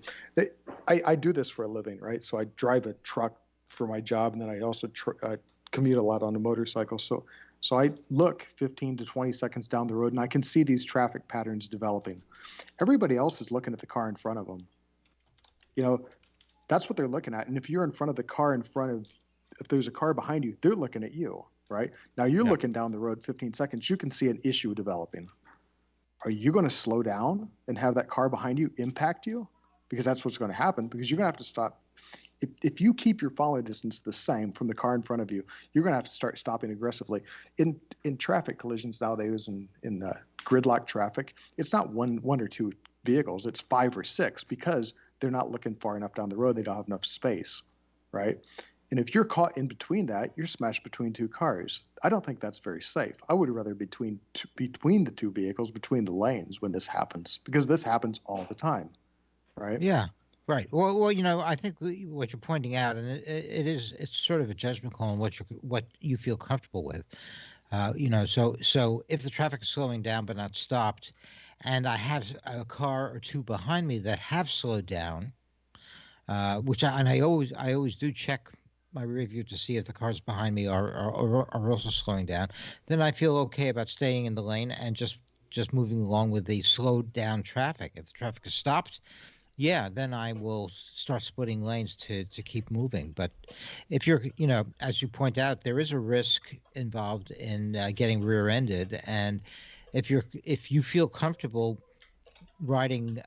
I do this for a living, right? So I drive a truck for my job, and then I also commute a lot on a motorcycle. So I look 15 to 20 seconds down the road, and I can see these traffic patterns developing. Everybody else is looking at the car in front of them. That's what they're looking at. And if you're in front of the car if there's a car behind you, they're looking at you, right? Now you're looking down the road 15 seconds, you can see an issue developing. Are you going to slow down and have that car behind you impact you? Because that's what's going to happen, because you're going to have to stop. If you keep your follow distance the same from the car in front of you, you're going to have to start stopping aggressively. In traffic collisions nowadays, in the gridlock traffic, it's not one or two vehicles, it's 5 or 6, because they're not looking far enough down the road. They don't have enough space, right? And if you're caught in between that, you're smashed between two cars. I don't think that's very safe. I would rather between the two vehicles, between the lanes when this happens, because this happens all the time, right?
Yeah, right. Well, I think what you're pointing out, and it's sort of a judgment call on what you feel comfortable with. So if the traffic is slowing down but not stopped, and I have a car or two behind me that have slowed down, which I always do check my rear view to see if the cars behind me are also slowing down, then I feel okay about staying in the lane and just moving along with the slowed down traffic. If the traffic is stopped, then I will start splitting lanes to keep moving. But if you're, as you point out, there is a risk involved in getting rear-ended, and if you feel comfortable riding,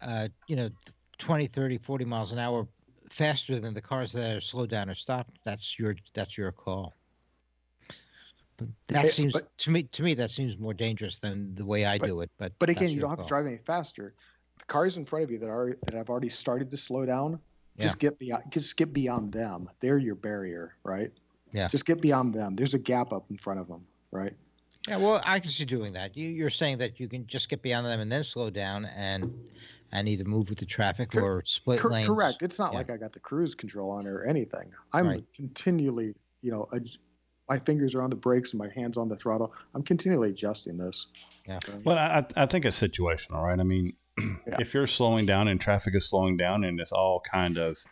20, 30, 40 miles an hour faster than the cars that are slowed down or stopped, that's your call. But that seems to me that seems more dangerous than the way I do it. But
again, you don't have to drive any faster. The cars in front of you that have already started to slow down, just get beyond them. They're your barrier, right?
Yeah.
Just get beyond them. There's a gap up in front of them, right?
Yeah, well, I can see doing that. You're saying that you can just get beyond them and then slow down and either move with the traffic or split lanes.
Correct. It's not like I got the cruise control on or anything. I'm continually, my fingers are on the brakes and my hands on the throttle. I'm continually adjusting this.
Yeah. Well, I think it's situational, right? I mean, if you're slowing down and traffic is slowing down and it's all kind of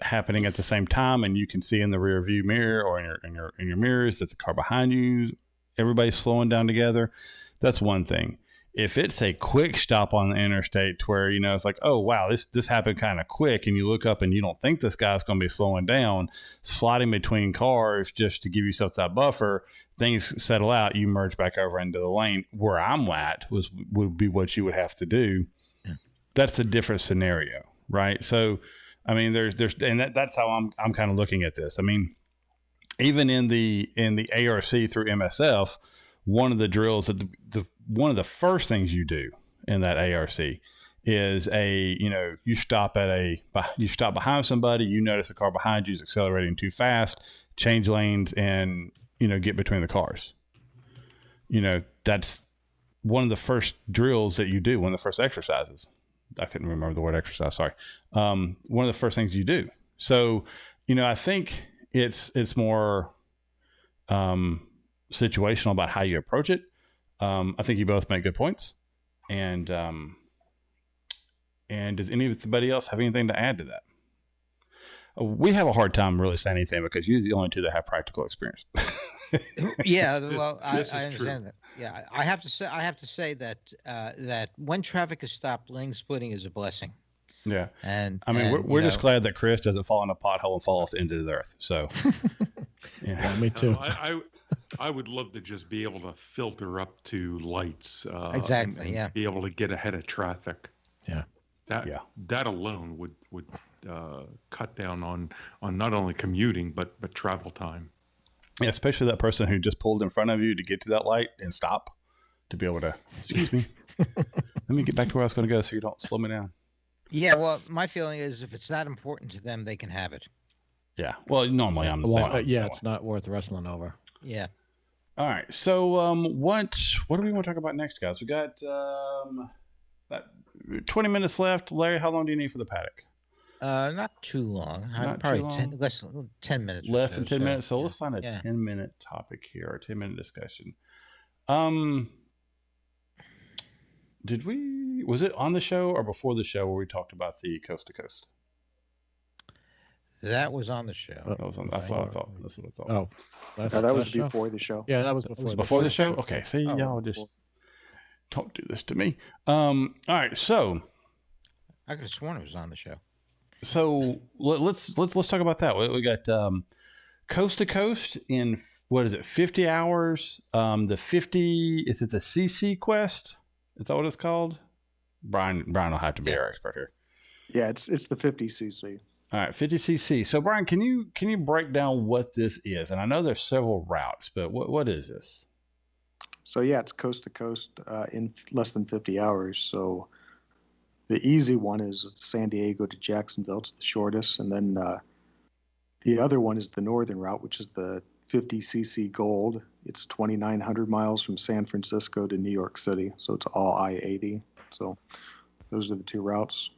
happening at the same time, and you can see in the rear view mirror or in your mirrors that the car behind you, everybody's slowing down together, that's one thing. If it's a quick stop on the interstate to where, it's like, oh, wow, this happened kind of quick, and you look up and you don't think this guy's going to be slowing down, sliding between cars just to give yourself that buffer, things settle out, you merge back over into the lane where I'm at would be what you would have to do. Yeah. That's a different scenario, right? So, I mean, and that's how I'm kind of looking at this. I mean, even in the ARC through MSF, one of the drills that one of the first things you do in that ARC is you stop behind somebody, you notice a car behind you is accelerating too fast, change lanes and, get between the cars. That's one of the first drills that you do, one of the first exercises. I couldn't remember the word exercise. Sorry. One of the first things you do. So, I think it's more, situational about how you approach it. I think you both make good points. And does anybody else have anything to add to that? We have a hard time really saying anything because you're the only two that have practical experience.
Yeah,
This,
well,
this
I
is true.
understand that. Yeah, I have to say that that when traffic is stopped, lane splitting is a blessing.
Yeah.
And
I mean,
and,
we're
you
just
know,
glad that Chris doesn't fall in a pothole and fall off the end of the earth. So,
Yeah, me
No,
too.
I would love to just be able to filter up to lights
Exactly,
and
yeah.
be able to get ahead of traffic.
Yeah.
That alone would cut down on not only commuting but travel time.
yeah, especially that person who just pulled in front of you to get to that light and stop to be able to, excuse me, let me get back to where I was going to go so you don't slow me down.
yeah. Well, my feeling is if it's not important to them, they can have it.
Yeah. Well, normally I'm the
Well,
same.
yeah, it's not worth wrestling over.
Yeah.
All right. So, what do we want to talk about next, guys? We got about 20 minutes left. Larry, how long do you need for the paddock?
Not too long.
Not
Probably
too long.
less than 10 minutes. or
Less
so,
than 10 minutes. So
yeah.
let's find a
Yeah.
10-minute topic here, or 10-minute discussion. Was it on the show or before the show where we talked about the coast to coast?
That was on the show.
That was on, that's what I thought. That's what I thought.
Oh,
that was
show?
before the show.
Yeah, that was
It
before.
was before the show? Okay. See,
Oh,
y'all just don't do this to me. All right. So
I could have sworn it was on the show.
let's talk about that. We got coast to coast in what is it? 50 hours. The 50 is it the CC Quest? Is that what it's called? Brian will have to be our expert here.
Yeah, it's the 50cc.
All right, 50cc. So Brian, can you break down what this is? And I know there's several routes, but what is this?
So yeah, it's coast to coast in less than 50 hours. So the easy one is San Diego to Jacksonville. It's the shortest, and then the other one is the northern route, which is the 50cc Gold. It's 2,900 miles from San Francisco to New York City. So it's all I-80. So those are the two routes.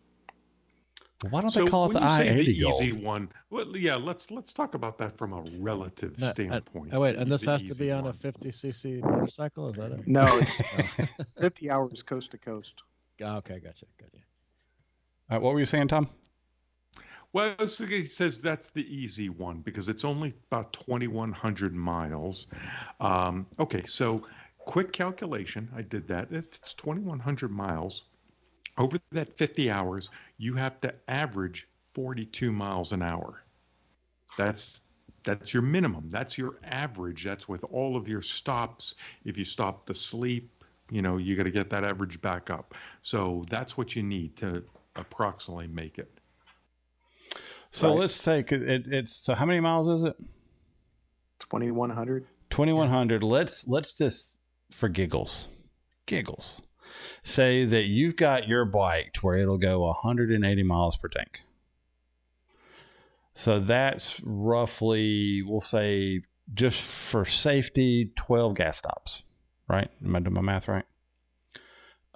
Why don't they call it the I-80
the
Gold?
easy one? Well, yeah, let's talk about that from a relative standpoint.
Oh wait, and this
The
has to
easy
be on a
one.
50cc motorcycle. Is that it?
No, it's 50 hours coast to coast.
Oh, okay, gotcha.
All right, what were you saying, Tom?
Well, so he says that's the easy one because it's only about 2,100 miles. Okay, so quick calculation. I did that. If it's 2,100 miles, over that 50 hours, you have to average 42 miles an hour. That's your minimum. That's your average. That's with all of your stops. If you stop to sleep, you got to get that average back up. So that's what you need to approximately make it.
So
Right.
let's take it's so how many miles is it?
2,100.
2,100. Let's just for giggles say that you've got your bike to where it'll go 180 miles per tank. So that's roughly, we'll say, just for safety, 12 gas stops, right? Am I doing my math right?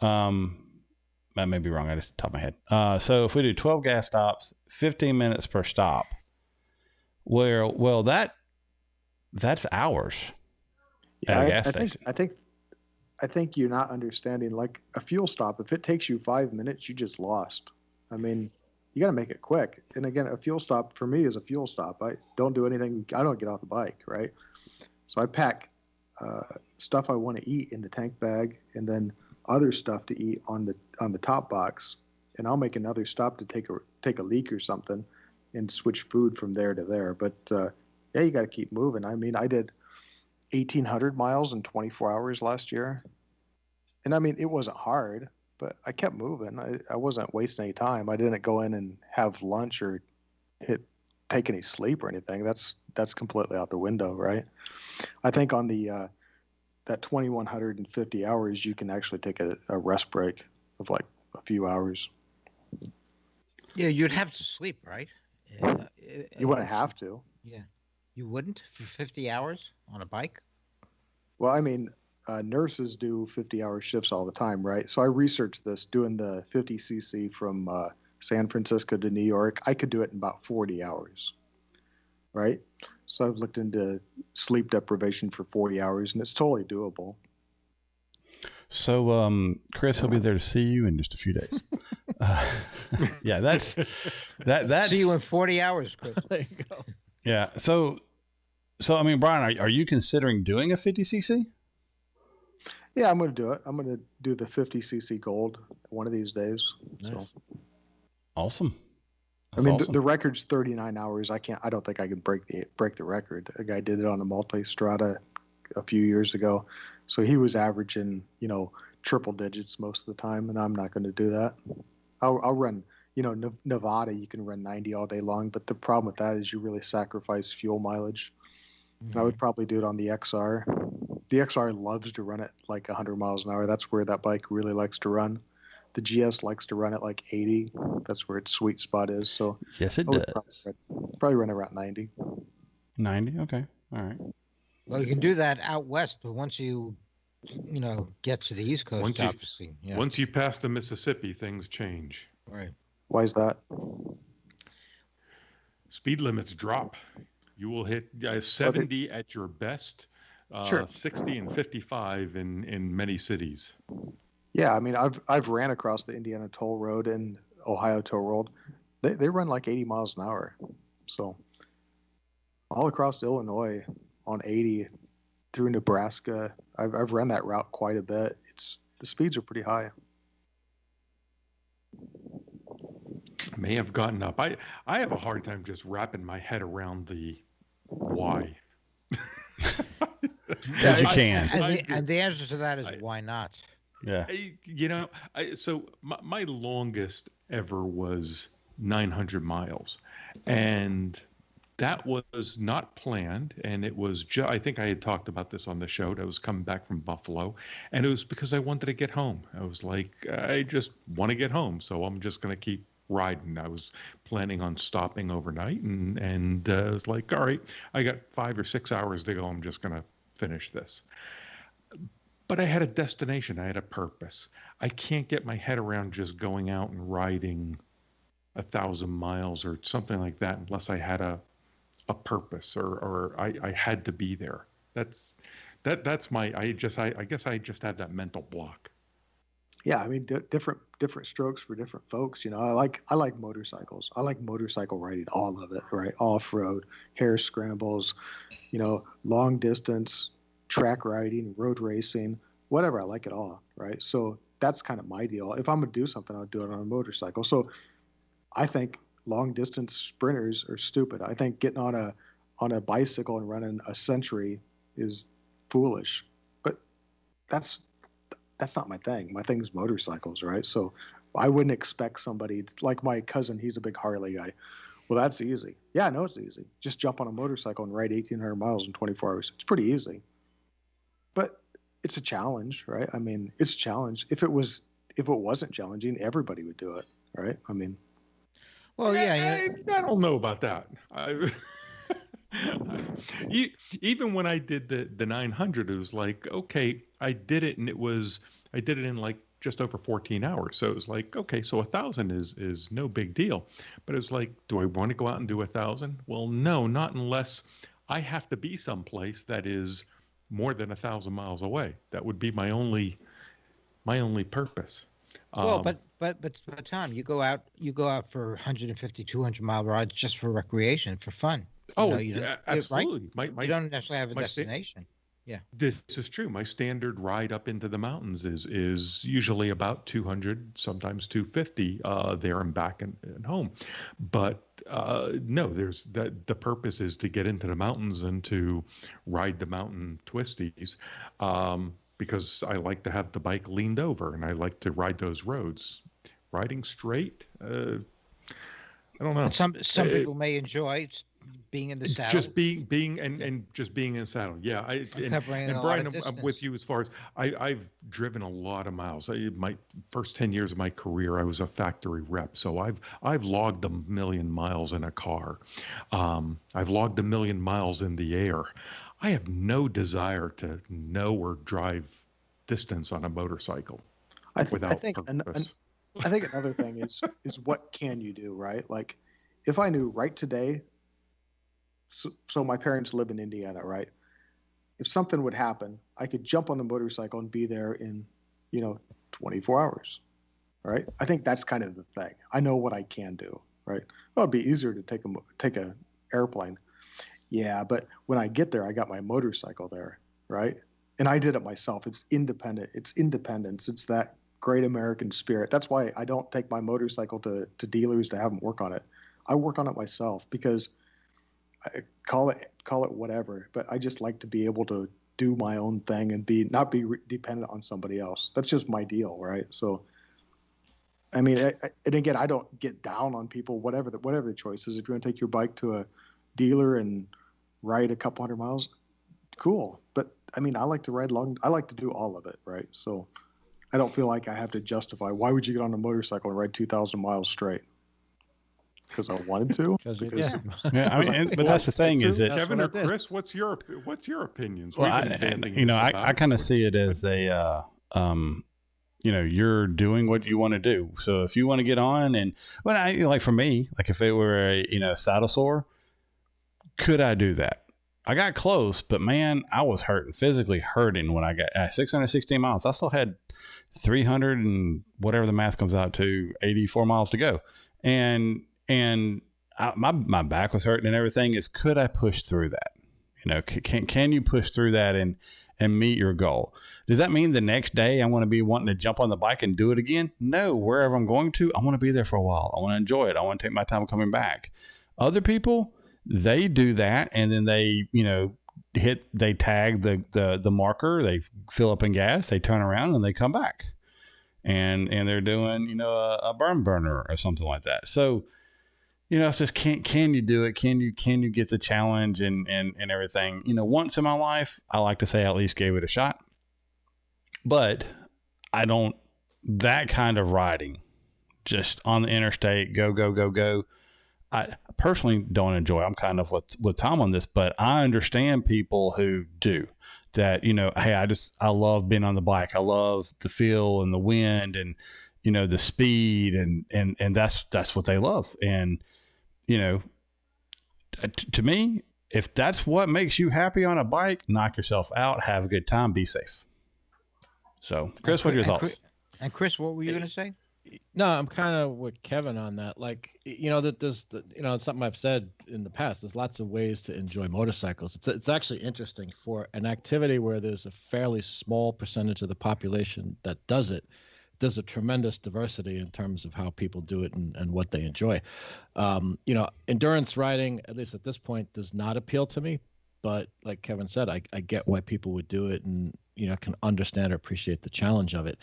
That may be wrong. I just top of my head. So if we do 12 gas stops, 15 minutes per stop, well, that's hours at a gas station.
I think you're not understanding. Like a fuel stop, if it takes you 5 minutes, you just lost. I mean, you got to make it quick. And again, a fuel stop for me is a fuel stop. I don't do anything. I don't get off the bike, right? So I pack stuff I want to eat in the tank bag, and then other stuff to eat on the top box. And I'll make another stop to take a leak or something, and switch food from there to there. But yeah, you got to keep moving. I mean, I did 1,800 miles in 24 hours last year. And I mean, it wasn't hard, but I kept moving. I wasn't wasting any time. I didn't go in and have lunch or take any sleep or anything. That's completely out the window, right? I think on the that 2,150 hours, you can actually take a rest break of like a few hours.
Yeah, you'd have to sleep, right?
You wouldn't have to.
Yeah. You wouldn't for 50 hours on a bike?
Well, I mean, nurses do 50-hour shifts all the time, right? So I researched this, doing the 50cc from San Francisco to New York. I could do it in about 40 hours, right? So I've looked into sleep deprivation for 40 hours, and it's totally doable.
So, Chris, he'll be there to see you in just a few days. Yeah, that's that's
See you in 40 hours, Chris.
There you go.
yeah. So I mean, Brian, are you considering doing a 50cc?
Yeah, I'm going to do it. I'm going to do the 50cc gold one of these days.
Nice.
So,
Awesome.
I
That's
mean,
awesome.
the record's 39 hours. I don't think I can break the record. A guy did it on a multi-strata a few years ago, so he was averaging, triple digits most of the time, and I'm not going to do that. I'll run, Nevada. You can run 90 all day long, but the problem with that is you really sacrifice fuel mileage. I would probably do it on the XR. The XR loves to run at like 100 miles an hour. That's where that bike really likes to run. The GS likes to run at like 80. That's where its sweet spot is. So
Yes, it
I would
does.
probably run around 90.
90. Okay. All right.
Well, you can do that out west, but once you get to the East Coast,
Once you-
obviously. Yeah.
Once you pass the Mississippi, things change.
Right.
Why is that?
Speed limits drop. You will hit 70 at your best,
Sure.
60 and 55 in many cities.
Yeah, I mean, I've ran across the Indiana Toll Road and Ohio Toll Road. They run like 80 miles an hour. So all across Illinois on 80 through Nebraska, I've run that route quite a bit. The speeds are pretty high.
May have gotten up. I have a hard time just wrapping my head around the why.
As you can.
And the answer to that is why not?
Yeah.
So my longest ever was 900 miles, and that was not planned. And it was I think I had talked about this on the show. I was coming back from Buffalo, and it was because I wanted to get home. I was like, I just want to get home, so I'm just going to keep riding. I was planning on stopping overnight, and I was like, all right, I got 5 or 6 hours to go. I'm just going to finish this. But I had a destination. I had a purpose. I can't get my head around just going out and riding 1,000 miles or something like that unless I had a purpose or I had to be there. That's my, I guess I just had that mental block.
Yeah, I mean, different strokes for different folks. I like motorcycles. I like motorcycle riding, all of it, right? Off road, hare scrambles, long distance, track riding, road racing, whatever. I like it all, right? So that's kind of my deal. If I'm gonna do something, I'll do it on a motorcycle. So I think long distance sprinters are stupid. I think getting on a bicycle and running a century is foolish. But that's not my thing. My thing's motorcycles, right? So I wouldn't expect somebody like my cousin. He's a big Harley guy. Well, that's easy. Yeah, I know it's easy. Just jump on a motorcycle and ride 1,800 miles in 24 hours. It's pretty easy. But it's a challenge, right? I mean, it's a challenge. If it wasn't challenging, everybody would do it, right? I mean,
Well, yeah.
I don't know about that. Even when I did the 900, it was like, okay, I did it, and I did it in like just over 14 hours. So it was like, okay, so 1,000 is no big deal. But it was like, do I want to go out and do 1,000? Well, no, not unless I have to be someplace that is more than 1,000 miles away. That would be my only purpose.
Well, but Tom, you go out for 150, 200-mile rides just for recreation, for fun.
Absolutely.
Right? You don't necessarily have a destination. Yeah.
This is true. My standard ride up into the mountains is usually about 200, sometimes 250 there and back and home. But no, the purpose is to get into the mountains and to ride the mountain twisties. Because I like to have the bike leaned over and I like to ride those roads. Riding straight, I don't know.
Some people may enjoy being in the saddle.
Just being just being in the saddle. Yeah, and Brian, I'm with you as far as I've driven a lot of miles. My first 10 years of my career, I was a factory rep, so I've logged 1,000,000 miles in a car. I've logged 1,000,000 miles in the air. I have no desire to know or drive distance on a motorcycle without purpose.
I think another thing is what can you do, right? Like, if I knew right today, so my parents live in Indiana, right? If something would happen, I could jump on the motorcycle and be there in, 24 hours. right? I think that's kind of the thing. I know what I can do, right? Well, it'd be easier to take a airplane. Yeah, but when I get there, I got my motorcycle there, right? And I did it myself. It's independent. It's independence. It's that great American spirit. That's why I don't take my motorcycle to dealers to have them work on it. I work on it myself because I call it whatever, but I just like to be able to do my own thing and not be dependent on somebody else. That's just my deal, right? So, I mean, and again, I don't get down on people. Whatever the choice is, if you want to take your bike to a dealer and ride a couple hundred miles, cool. But I mean, I like to ride long. I like to do all of it, right? So, I don't feel like I have to justify why would you get on a motorcycle and ride 2,000 miles straight? Because I wanted to.
Yeah, I mean, but that's the thing is that
Kevin or Chris, what's your opinions?
Well, I kind of see it as a, you're doing what you want to do. So if you want to get on and, like for me, like if it were a, saddle sore, could I do that? I got close, but man, I was physically hurting when I got at 616 miles. I still had 300 and whatever the math comes out to, 84 miles to go. My back was hurting and everything. Could I push through that? Can you push through that and meet your goal? Does that mean the next day I want to be wanting to jump on the bike and do it again? No, wherever I'm going to, I want to be there for a while. I want to enjoy it. I want to take my time coming back. Other people, they do that and then they, they tag the marker, they fill up in gas, they turn around and they come back and they're doing, a burner or something like that. So, it's just can you do it? Can you get the challenge and everything? Once in my life, I like to say I at least gave it a shot. But I don't that kind of riding, just on the interstate, go. I personally don't enjoy. I'm kind of with Tom on this, but I understand people who do that. Hey, I love being on the bike. I love the feel and the wind and the speed and that's what they love. And to me, if that's what makes you happy on a bike, knock yourself out, have a good time, be safe. So, Chris, what are your thoughts?
And Chris, what were you going to say?
No, I'm kind of with Kevin on that. Like, that there's, it's something I've said in the past. There's lots of ways to enjoy motorcycles. It's actually interesting for an activity where there's a fairly small percentage of the population that does it. There's a tremendous diversity in terms of how people do it and what they enjoy. Endurance riding, at least at this point, does not appeal to me. But like Kevin said, I get why people would do it and, can understand or appreciate the challenge of it.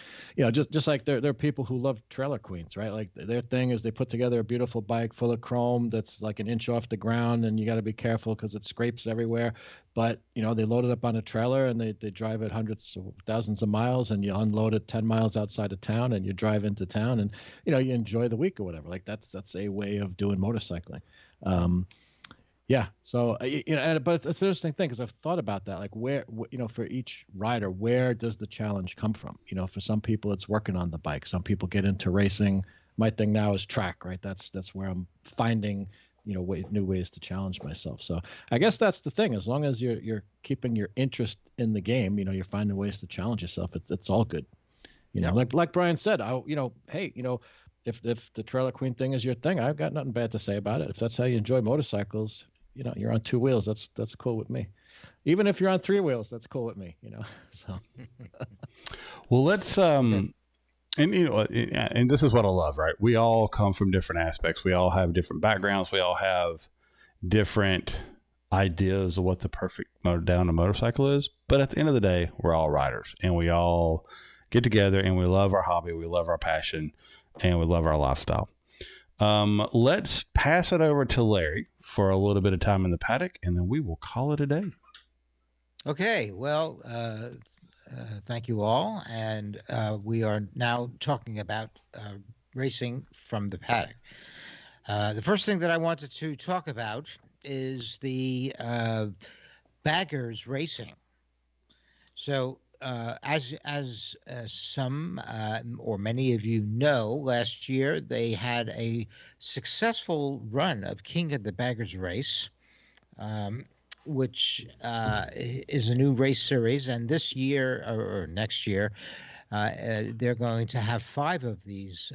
Just like there are people who love trailer queens, right? Like their thing is they put together a beautiful bike full of chrome that's like an inch off the ground and you got to be careful because it scrapes everywhere. But, they load it up on a trailer and they drive it hundreds of thousands of miles and you unload it 10 miles outside of town and you drive into town and, you enjoy the week or whatever. Like that's a way of doing motorcycling. Yeah. So, but it's an interesting thing because I've thought about that. Like where, for each rider, where does the challenge come from? For some people, it's working on the bike. Some people get into racing. My thing now is track, right? That's where I'm finding, new ways to challenge myself. So I guess that's the thing. As long as you're keeping your interest in the game, you're finding ways to challenge yourself. It's all good. Like Brian said, hey, if the trailer queen thing is your thing, I've got nothing bad to say about it. If that's how you enjoy motorcycles, you're on two wheels. That's cool with me. Even if you're on three wheels, that's cool with me. So.
Well, let's and this is what I love, right? We all come from different aspects. We all have different backgrounds. We all have different ideas of what the perfect down a motorcycle is. But at the end of the day, we're all riders, and we all get together and we love our hobby, we love our passion, and we love our lifestyle. Let's pass it over to Larry for a little bit of time in the paddock, and then we will call it a day.
Okay. Well, thank you all. And we are now talking about racing from the paddock. The first thing that I wanted to talk about is the baggers racing. So, as some or many of you know, last year they had a successful run of King of the Baggers race, which is a new race series. And this year or next year, they're going to have 5 of these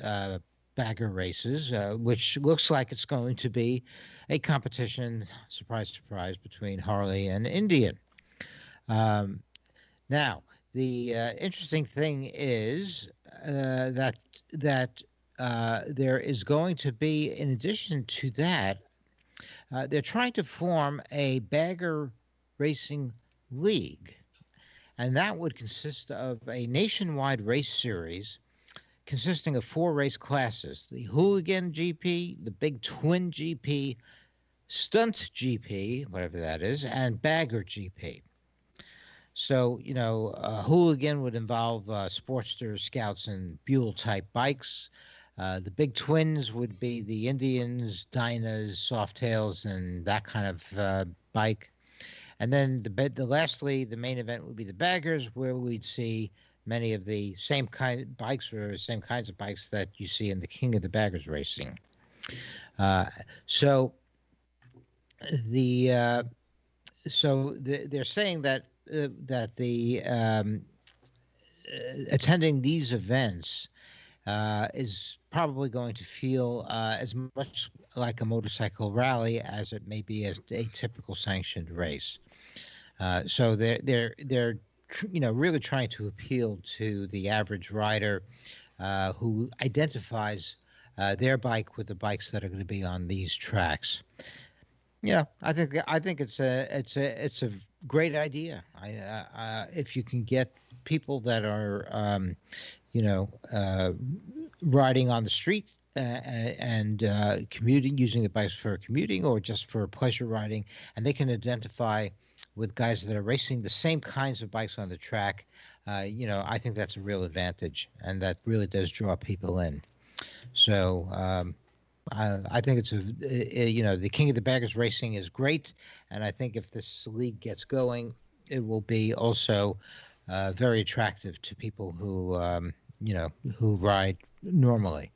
bagger races, which looks like it's going to be a competition, surprise, surprise, between Harley and Indian. Now, the interesting thing is that there is going to be, in addition to that, they're trying to form a bagger racing league, and that would consist of a nationwide race series consisting of 4 race classes: the Hooligan GP, the Big Twin GP, Stunt GP, whatever that is, and Bagger GP. So, Hooligan would involve Sportster, Scouts, and Buell type bikes. The Big Twins would be the Indians, Dynas, Softails, and that kind of bike. And then lastly, the main event would be the Baggers, where we'd see many of the same kind of bikes or same kinds of bikes that you see in the King of the Baggers racing. So they're saying that attending these events is probably going to feel as much like a motorcycle rally as it may be a typical sanctioned race. So they're really trying to appeal to the average rider who identifies their bike with the bikes that are going to be on these tracks. Yeah, I think it's a great idea. If you can get people that are riding on the street and commuting, using the bikes for commuting or just for pleasure riding, and they can identify with guys that are racing the same kinds of bikes on the track, I think that's a real advantage, and that really does draw people in. So I think it's the King of the Baggers racing is great, and I think if this league gets going, it will be also very attractive to people who who ride normally.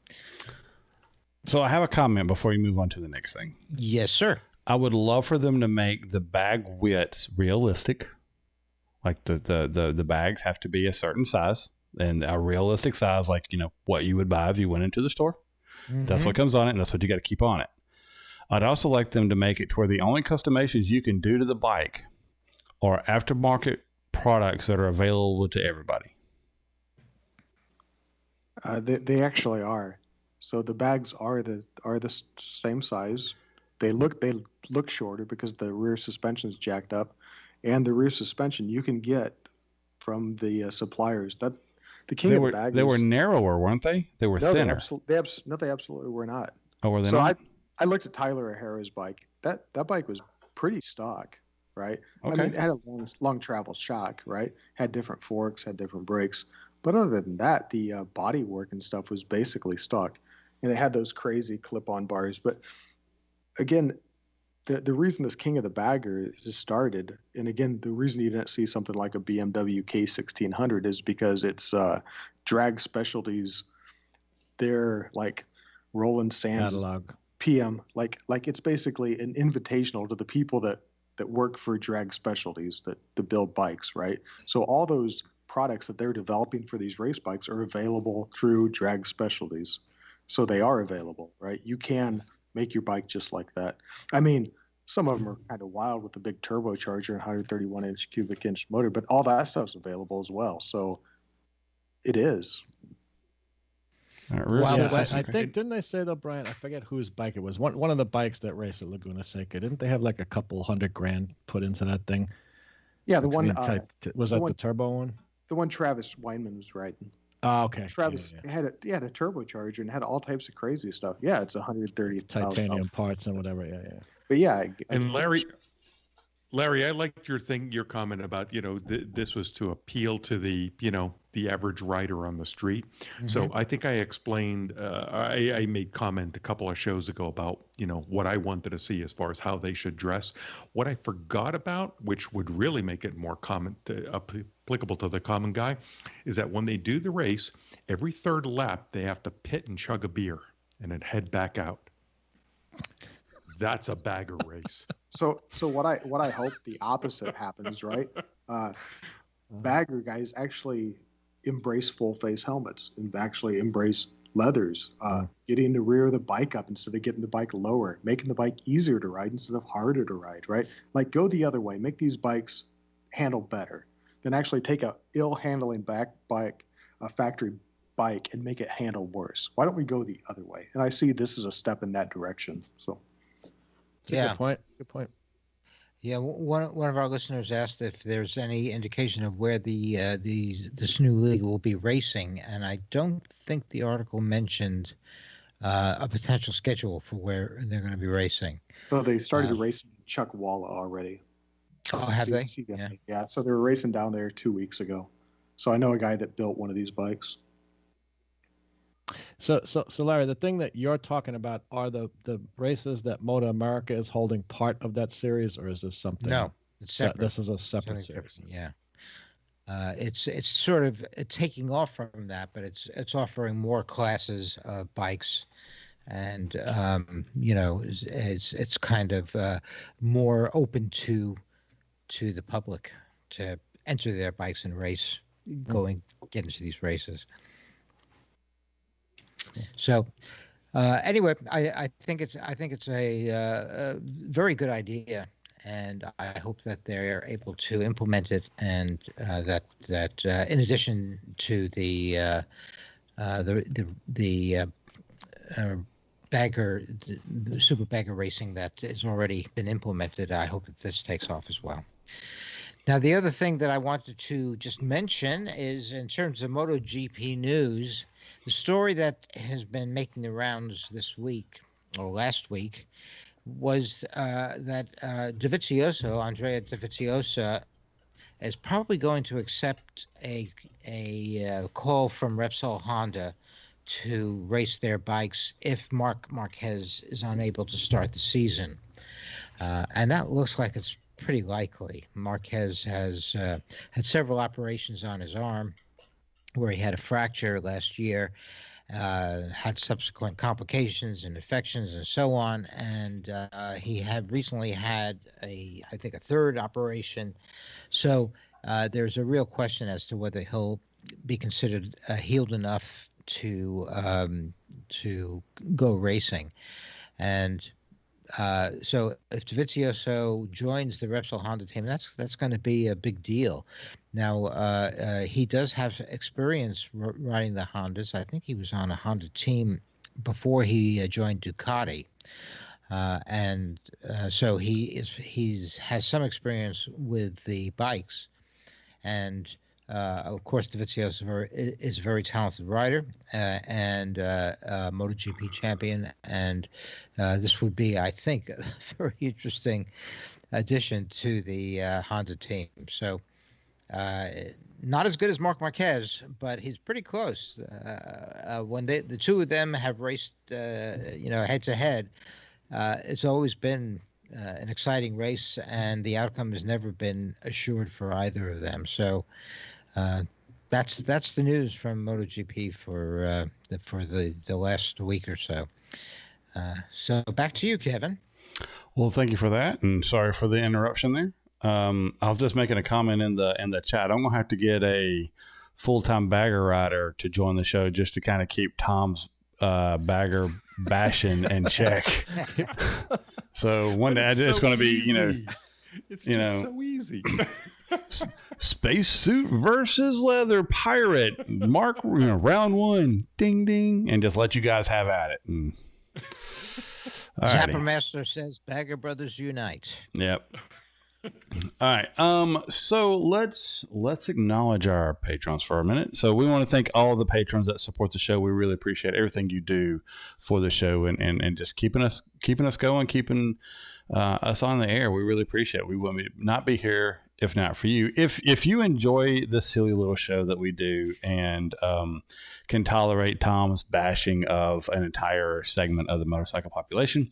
So I have a comment before you move on to the next thing.
Yes, sir.
I would love for them to make the bag widths realistic. Like the bags have to be a certain size, and a realistic size, like, what you would buy if you went into the store. Mm-hmm. That's what comes on it, and that's what you got to keep on it. I'd also like them to make it to where the only customizations you can do to the bike are aftermarket products that are available to everybody.
They actually are. So the bags are the same size. They look shorter because the rear suspension is jacked up, and the rear suspension you can get from the suppliers. That the King of the Baggers.
They were narrower, weren't they? They were thinner.
They absolutely were not.
Oh, were they not?
I looked at Tyler O'Hara's bike. That bike was pretty stock, right?
Okay.
I mean, it had a long travel shock, right? Had different forks, had different brakes. But other than that, the body work and stuff was basically stock. And it had those crazy clip-on bars. But again, the reason this King of the Bagger has started, and again, the reason you didn't see something like a BMW K1600 is because it's drag specialties. They're like Roland Sands
catalog.
PM, like it's basically an invitational to the people that work for drag specialties that build bikes, right? So all those products that they're developing for these race bikes are available through drag specialties. So they are available, right? You can make your bike just like that. I mean, some of them are kind of wild with the big turbocharger and 131-inch cubic inch motor, but all that stuff's available as well. So it is.
I think, didn't they say though, Brian? I forget whose bike it was. One of the bikes that race at Laguna Seca. Didn't they have like a couple $100,000 put into that thing?
Yeah, the one
was that the turbo one?
The one Travis Weinman was riding.
Oh, okay.
Travis had a turbocharger and had all types of crazy stuff. Yeah, it's 130
titanium parts and whatever. Yeah.
But yeah,
and Larry, I liked your comment about, this was to appeal to the average rider on the street. Mm-hmm. So I think I explained, I made comment a couple of shows ago about, what I wanted to see as far as how they should dress. What I forgot about, which would really make it more applicable to the common guy, is that when they do the race, every third lap, they have to pit and chug a beer and then head back out. That's a bagger race.
So what I hope the opposite happens, right? Bagger guys actually embrace full face helmets and actually embrace leathers, getting the rear of the bike up instead of getting the bike lower, making the bike easier to ride instead of harder to ride, right? Like go the other way, make these bikes handle better than actually take a ill handling back bike, a factory bike, and make it handle worse. Why don't we go the other way? And I see this as a step in that direction. So,
Good point. Good point.
Yeah, one of our listeners asked if there's any indication of where this new league will be racing, and I don't think the article mentioned a potential schedule for where they're going to be racing.
So they started racing Chuck Walla already.
Oh, have they?
Yeah. So they were racing down there 2 weeks ago. So I know a guy that built one of these bikes.
So Larry, the thing that you're talking about are the races that Moto America is holding part of that series, or is this something?
No, it's separate.
This is a separate series.
Yeah. It's sort of taking off from that, but it's offering more classes of bikes, and it's kind of more open to the public to enter their bikes and race, get into these races. So anyway, I think it's a very good idea, and I hope that they're able to implement it, and that in addition to the super bagger racing that has already been implemented, I hope that this takes off as well. Now, the other thing that I wanted to just mention is, in terms of MotoGP news, the story that has been making the rounds this week or last week was that Andrea Dovizioso, is probably going to accept a call from Repsol Honda to race their bikes if Marc Marquez is unable to start the season. And that looks like it's pretty likely. Marquez has had several operations on his arm, where he had a fracture last year, had subsequent complications and infections and so on. And he had recently had I think a third operation. So there's a real question as to whether he'll be considered healed enough to go racing. And so if Dovizioso joins the Repsol Honda team, that's going to be a big deal. Now, he does have experience riding the Hondas. I think he was on a Honda team before he joined Ducati. So he has some experience with the bikes. And of course, Dovizioso is a very talented rider and MotoGP champion. And this would be, I think, a very interesting addition to the Honda team. So not as good as Marc Marquez, but he's pretty close. When the two of them have raced, head to head, it's always been an exciting race, and the outcome has never been assured for either of them. So that's the news from MotoGP for the last week or so. So back to you, Kevin.
Well, thank you for that, and sorry for the interruption there. I was just making a comment in the chat. I'm gonna have to get a full-time bagger rider to join the show just to kind of keep Tom's bagger bashing in check. So one day it's going to be,
it's just so easy.
Spacesuit versus leather pirate. Mark, round one, ding ding, and just let you guys have at it.
Zapper Master says, "Bagger Brothers unite."
Yep. All right. So let's acknowledge our patrons for a minute. So we want to thank all of the patrons that support the show. We really appreciate everything you do for the show and just keeping us going, keeping us on the air. We really appreciate it. We would not be here if not for you. If you enjoy this silly little show that we do and can tolerate Tom's bashing of an entire segment of the motorcycle population,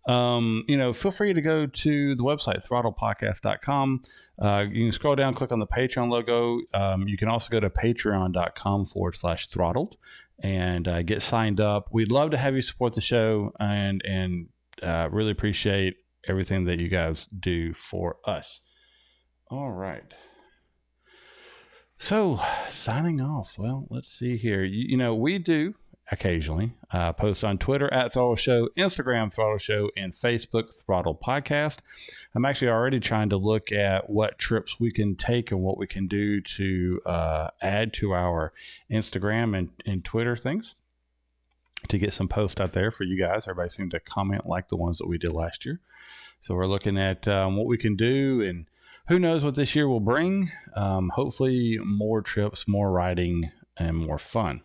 feel free to go to the website, throttledpodcast.com. You can scroll down, click on the Patreon logo. You can also go to patreon.com/throttled and get signed up. We'd love to have you support the show and really appreciate everything that you guys do for us. All right. So, signing off. Well, let's see here. We do occasionally post on Twitter at Throttle Show, Instagram Throttle Show, and Facebook Throttle Podcast. I'm actually already trying to look at what trips we can take and what we can do to add to our Instagram and Twitter things to get some posts out there for you guys. Everybody seemed to comment like the ones that we did last year. So we're looking at what we can do, and who knows what this year will bring. Hopefully more trips, more riding, and more fun.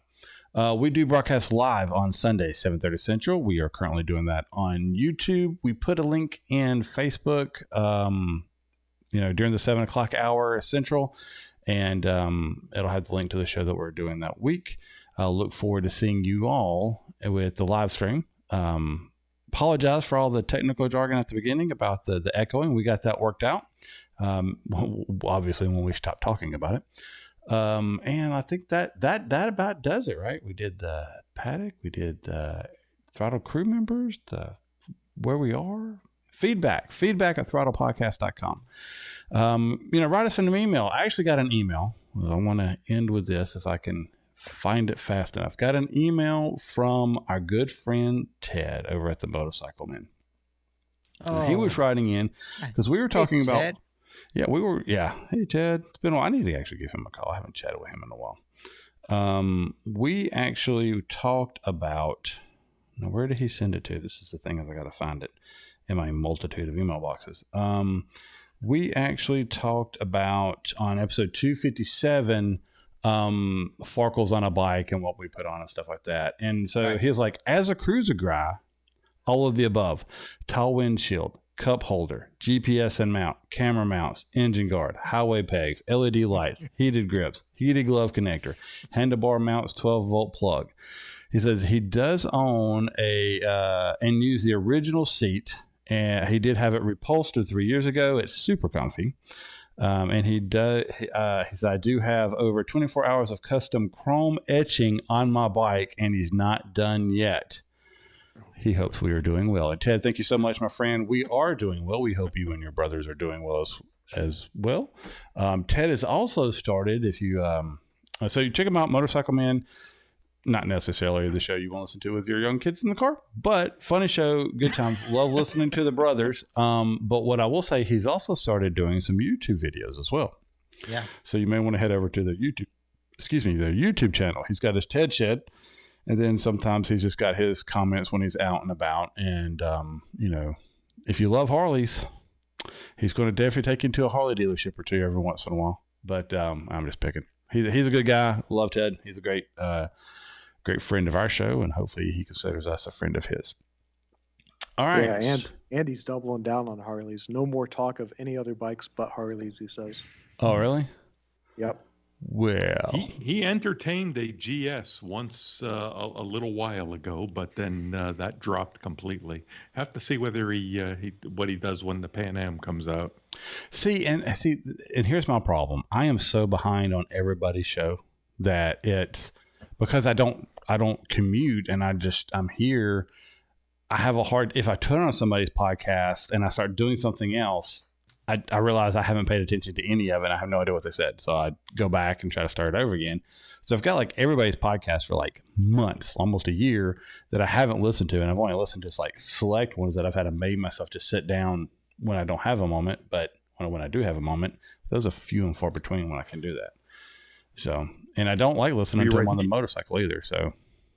We do broadcast live on Sunday, 7:30 Central. We are currently doing that on YouTube. We put a link in Facebook, during the 7 o'clock hour Central, and it'll have the link to the show that we're doing that week. I'll look forward to seeing you all with the live stream. Apologize for all the technical jargon at the beginning about the echoing. We got that worked out. Obviously when we stopped talking about it. And I think that about does it, right? We did the paddock, we did the Throttle crew members, where we are, feedback at throttlepodcast.com. Write us an email. I actually got an email. I want to end with this if I can find it fast enough. Got an email from our good friend Ted over at the Motorcycle Men. He was writing in because we were talking about
Ted.
Hey Ted, it's been a while. I need to actually give him a call. I haven't chatted with him in a while. We actually talked about, now where did he send it to? This is the thing, is I got to find it in my multitude of email boxes. We actually talked about on episode 257 Farkles on a bike and what we put on and stuff like that. And so he was like, as a cruiser guy, all of the above: tall windshield, cup holder, GPS and mount, camera mounts, engine guard, highway pegs, LED lights, heated grips, heated glove connector, handlebar mounts, 12-volt plug. He says he does own and use the original seat, and he did have it repulsed 3 years ago. It's super comfy. And he said, I do have over 24 hours of custom chrome etching on my bike, and he's not done yet. He hopes we are doing well. And Ted, thank you so much, my friend. We are doing well. We hope you and your brothers are doing well as well. Ted has also started, so you check him out, Motorcycle Man. Not necessarily the show you want to listen to with your young kids in the car, but funny show, good times. Love listening to the brothers. But what I will say, he's also started doing some YouTube videos as well.
Yeah.
So you may want to head over to the YouTube channel. He's got his Ted Shed, and then sometimes he's just got his comments when he's out and about. And, if you love Harleys, he's going to definitely take you to a Harley dealership or two every once in a while. But I'm just picking. He's a good guy. Love Ted. He's a great friend of our show, and hopefully he considers us a friend of his. All right.
Yeah, and Andy's doubling down on Harleys. No more talk of any other bikes but Harleys, he says.
Oh, really?
Yep.
Well,
he entertained a GS once a little while ago, but then that dropped completely. Have to see whether what he does when the Pan Am comes out.
And here's my problem. I am so behind on everybody's show that it's because I don't commute, and I'm here. I have if I turn on somebody's podcast and I start doing something else, I realize I haven't paid attention to any of it. And I have no idea what they said. So I go back and try to start it over again. So I've got like everybody's podcast for like months, almost a year, that I haven't listened to. And I've only listened to like select ones that I've had to make myself to sit down when I don't have a moment. But when I do have a moment, those are few and far between when I can do that. So, and I don't like listening to him on the motorcycle either. So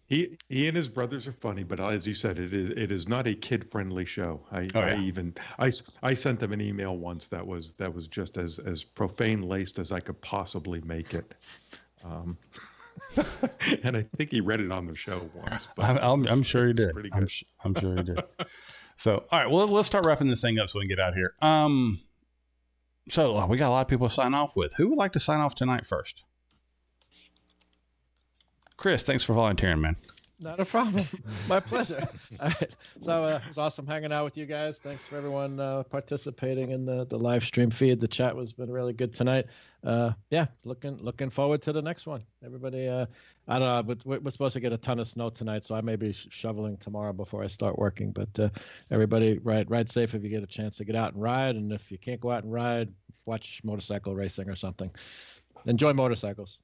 he and his brothers are funny, but as you said, it is not a kid-friendly show. I sent them an email once that was just as profane-laced as I could possibly make it. And I think he read it on the show once. But
I'm sure he did.
Pretty good.
I'm sure he did. So, all right, well, let's start wrapping this thing up so we can get out of here. So we got a lot of people to sign off with. Who would like to sign off tonight first? Chris, thanks for volunteering, man.
Not a problem. My pleasure. All right. So it was awesome hanging out with you guys. Thanks for everyone participating in the live stream feed. The chat was been really good tonight. Looking forward to the next one. Everybody, I don't know, but we're supposed to get a ton of snow tonight, so I may be shoveling tomorrow before I start working. But everybody, ride safe if you get a chance to get out and ride, and if you can't go out and ride, watch motorcycle racing or something. enjoy motorcycles.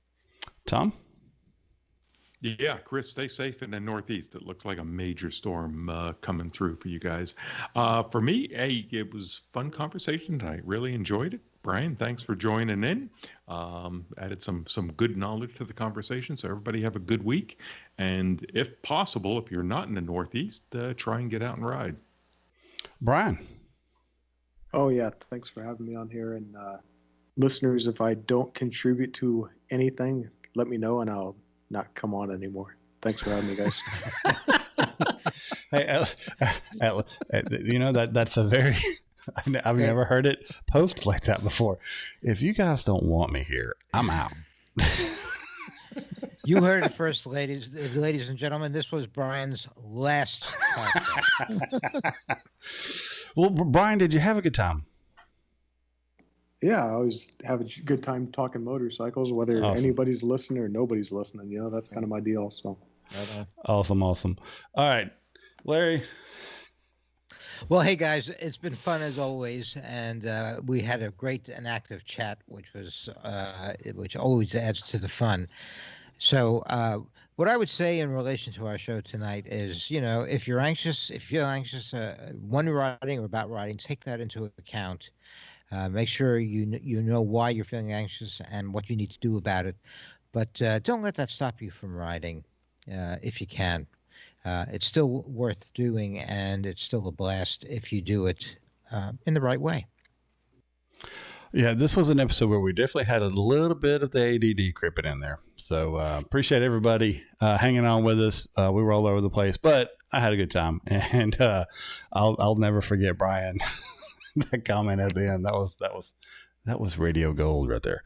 Tom?
Yeah, Chris, stay safe in the Northeast. It looks like a major storm coming through for you guys. For me, hey, it was fun conversation tonight. Really enjoyed it. Brian, thanks for joining in. Added some good knowledge to the conversation. So everybody have a good week. And if possible, if you're not in the Northeast, try and get out and ride.
Brian?
Oh, yeah. Thanks for having me on here. And listeners, if I don't contribute to anything, let me know and I'll not come on anymore. Thanks for having me, guys.
Hey, that's a very... I've never heard it posted like that before. If you guys don't want me here, I'm out.
You heard it first, ladies and gentlemen. This was Brian's last podcast.
Well, Brian, did you have a good time?
Yeah, I always have a good time talking motorcycles, whether anybody's listening or nobody's listening. That's kind of my deal. So,
Awesome. All right, Larry.
Well, hey guys, it's been fun as always, and we had a great and active chat, which always adds to the fun. So, what I would say in relation to our show tonight is, if you feel anxious when riding or about riding, take that into account. Make sure you know why you're feeling anxious and what you need to do about it, but don't let that stop you from riding if you can. It's still worth doing, and it's still a blast if you do it in the right way.
Yeah, this was an episode where we definitely had a little bit of the ADD creeping in there. So appreciate everybody hanging on with us. We were all over the place, but I had a good time, and I'll never forget Brian. That comment at the end, that was radio gold right there.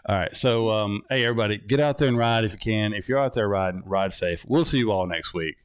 All right, so hey everybody, get out there and ride if you can. If you're out there riding, ride safe. We'll see you all next week.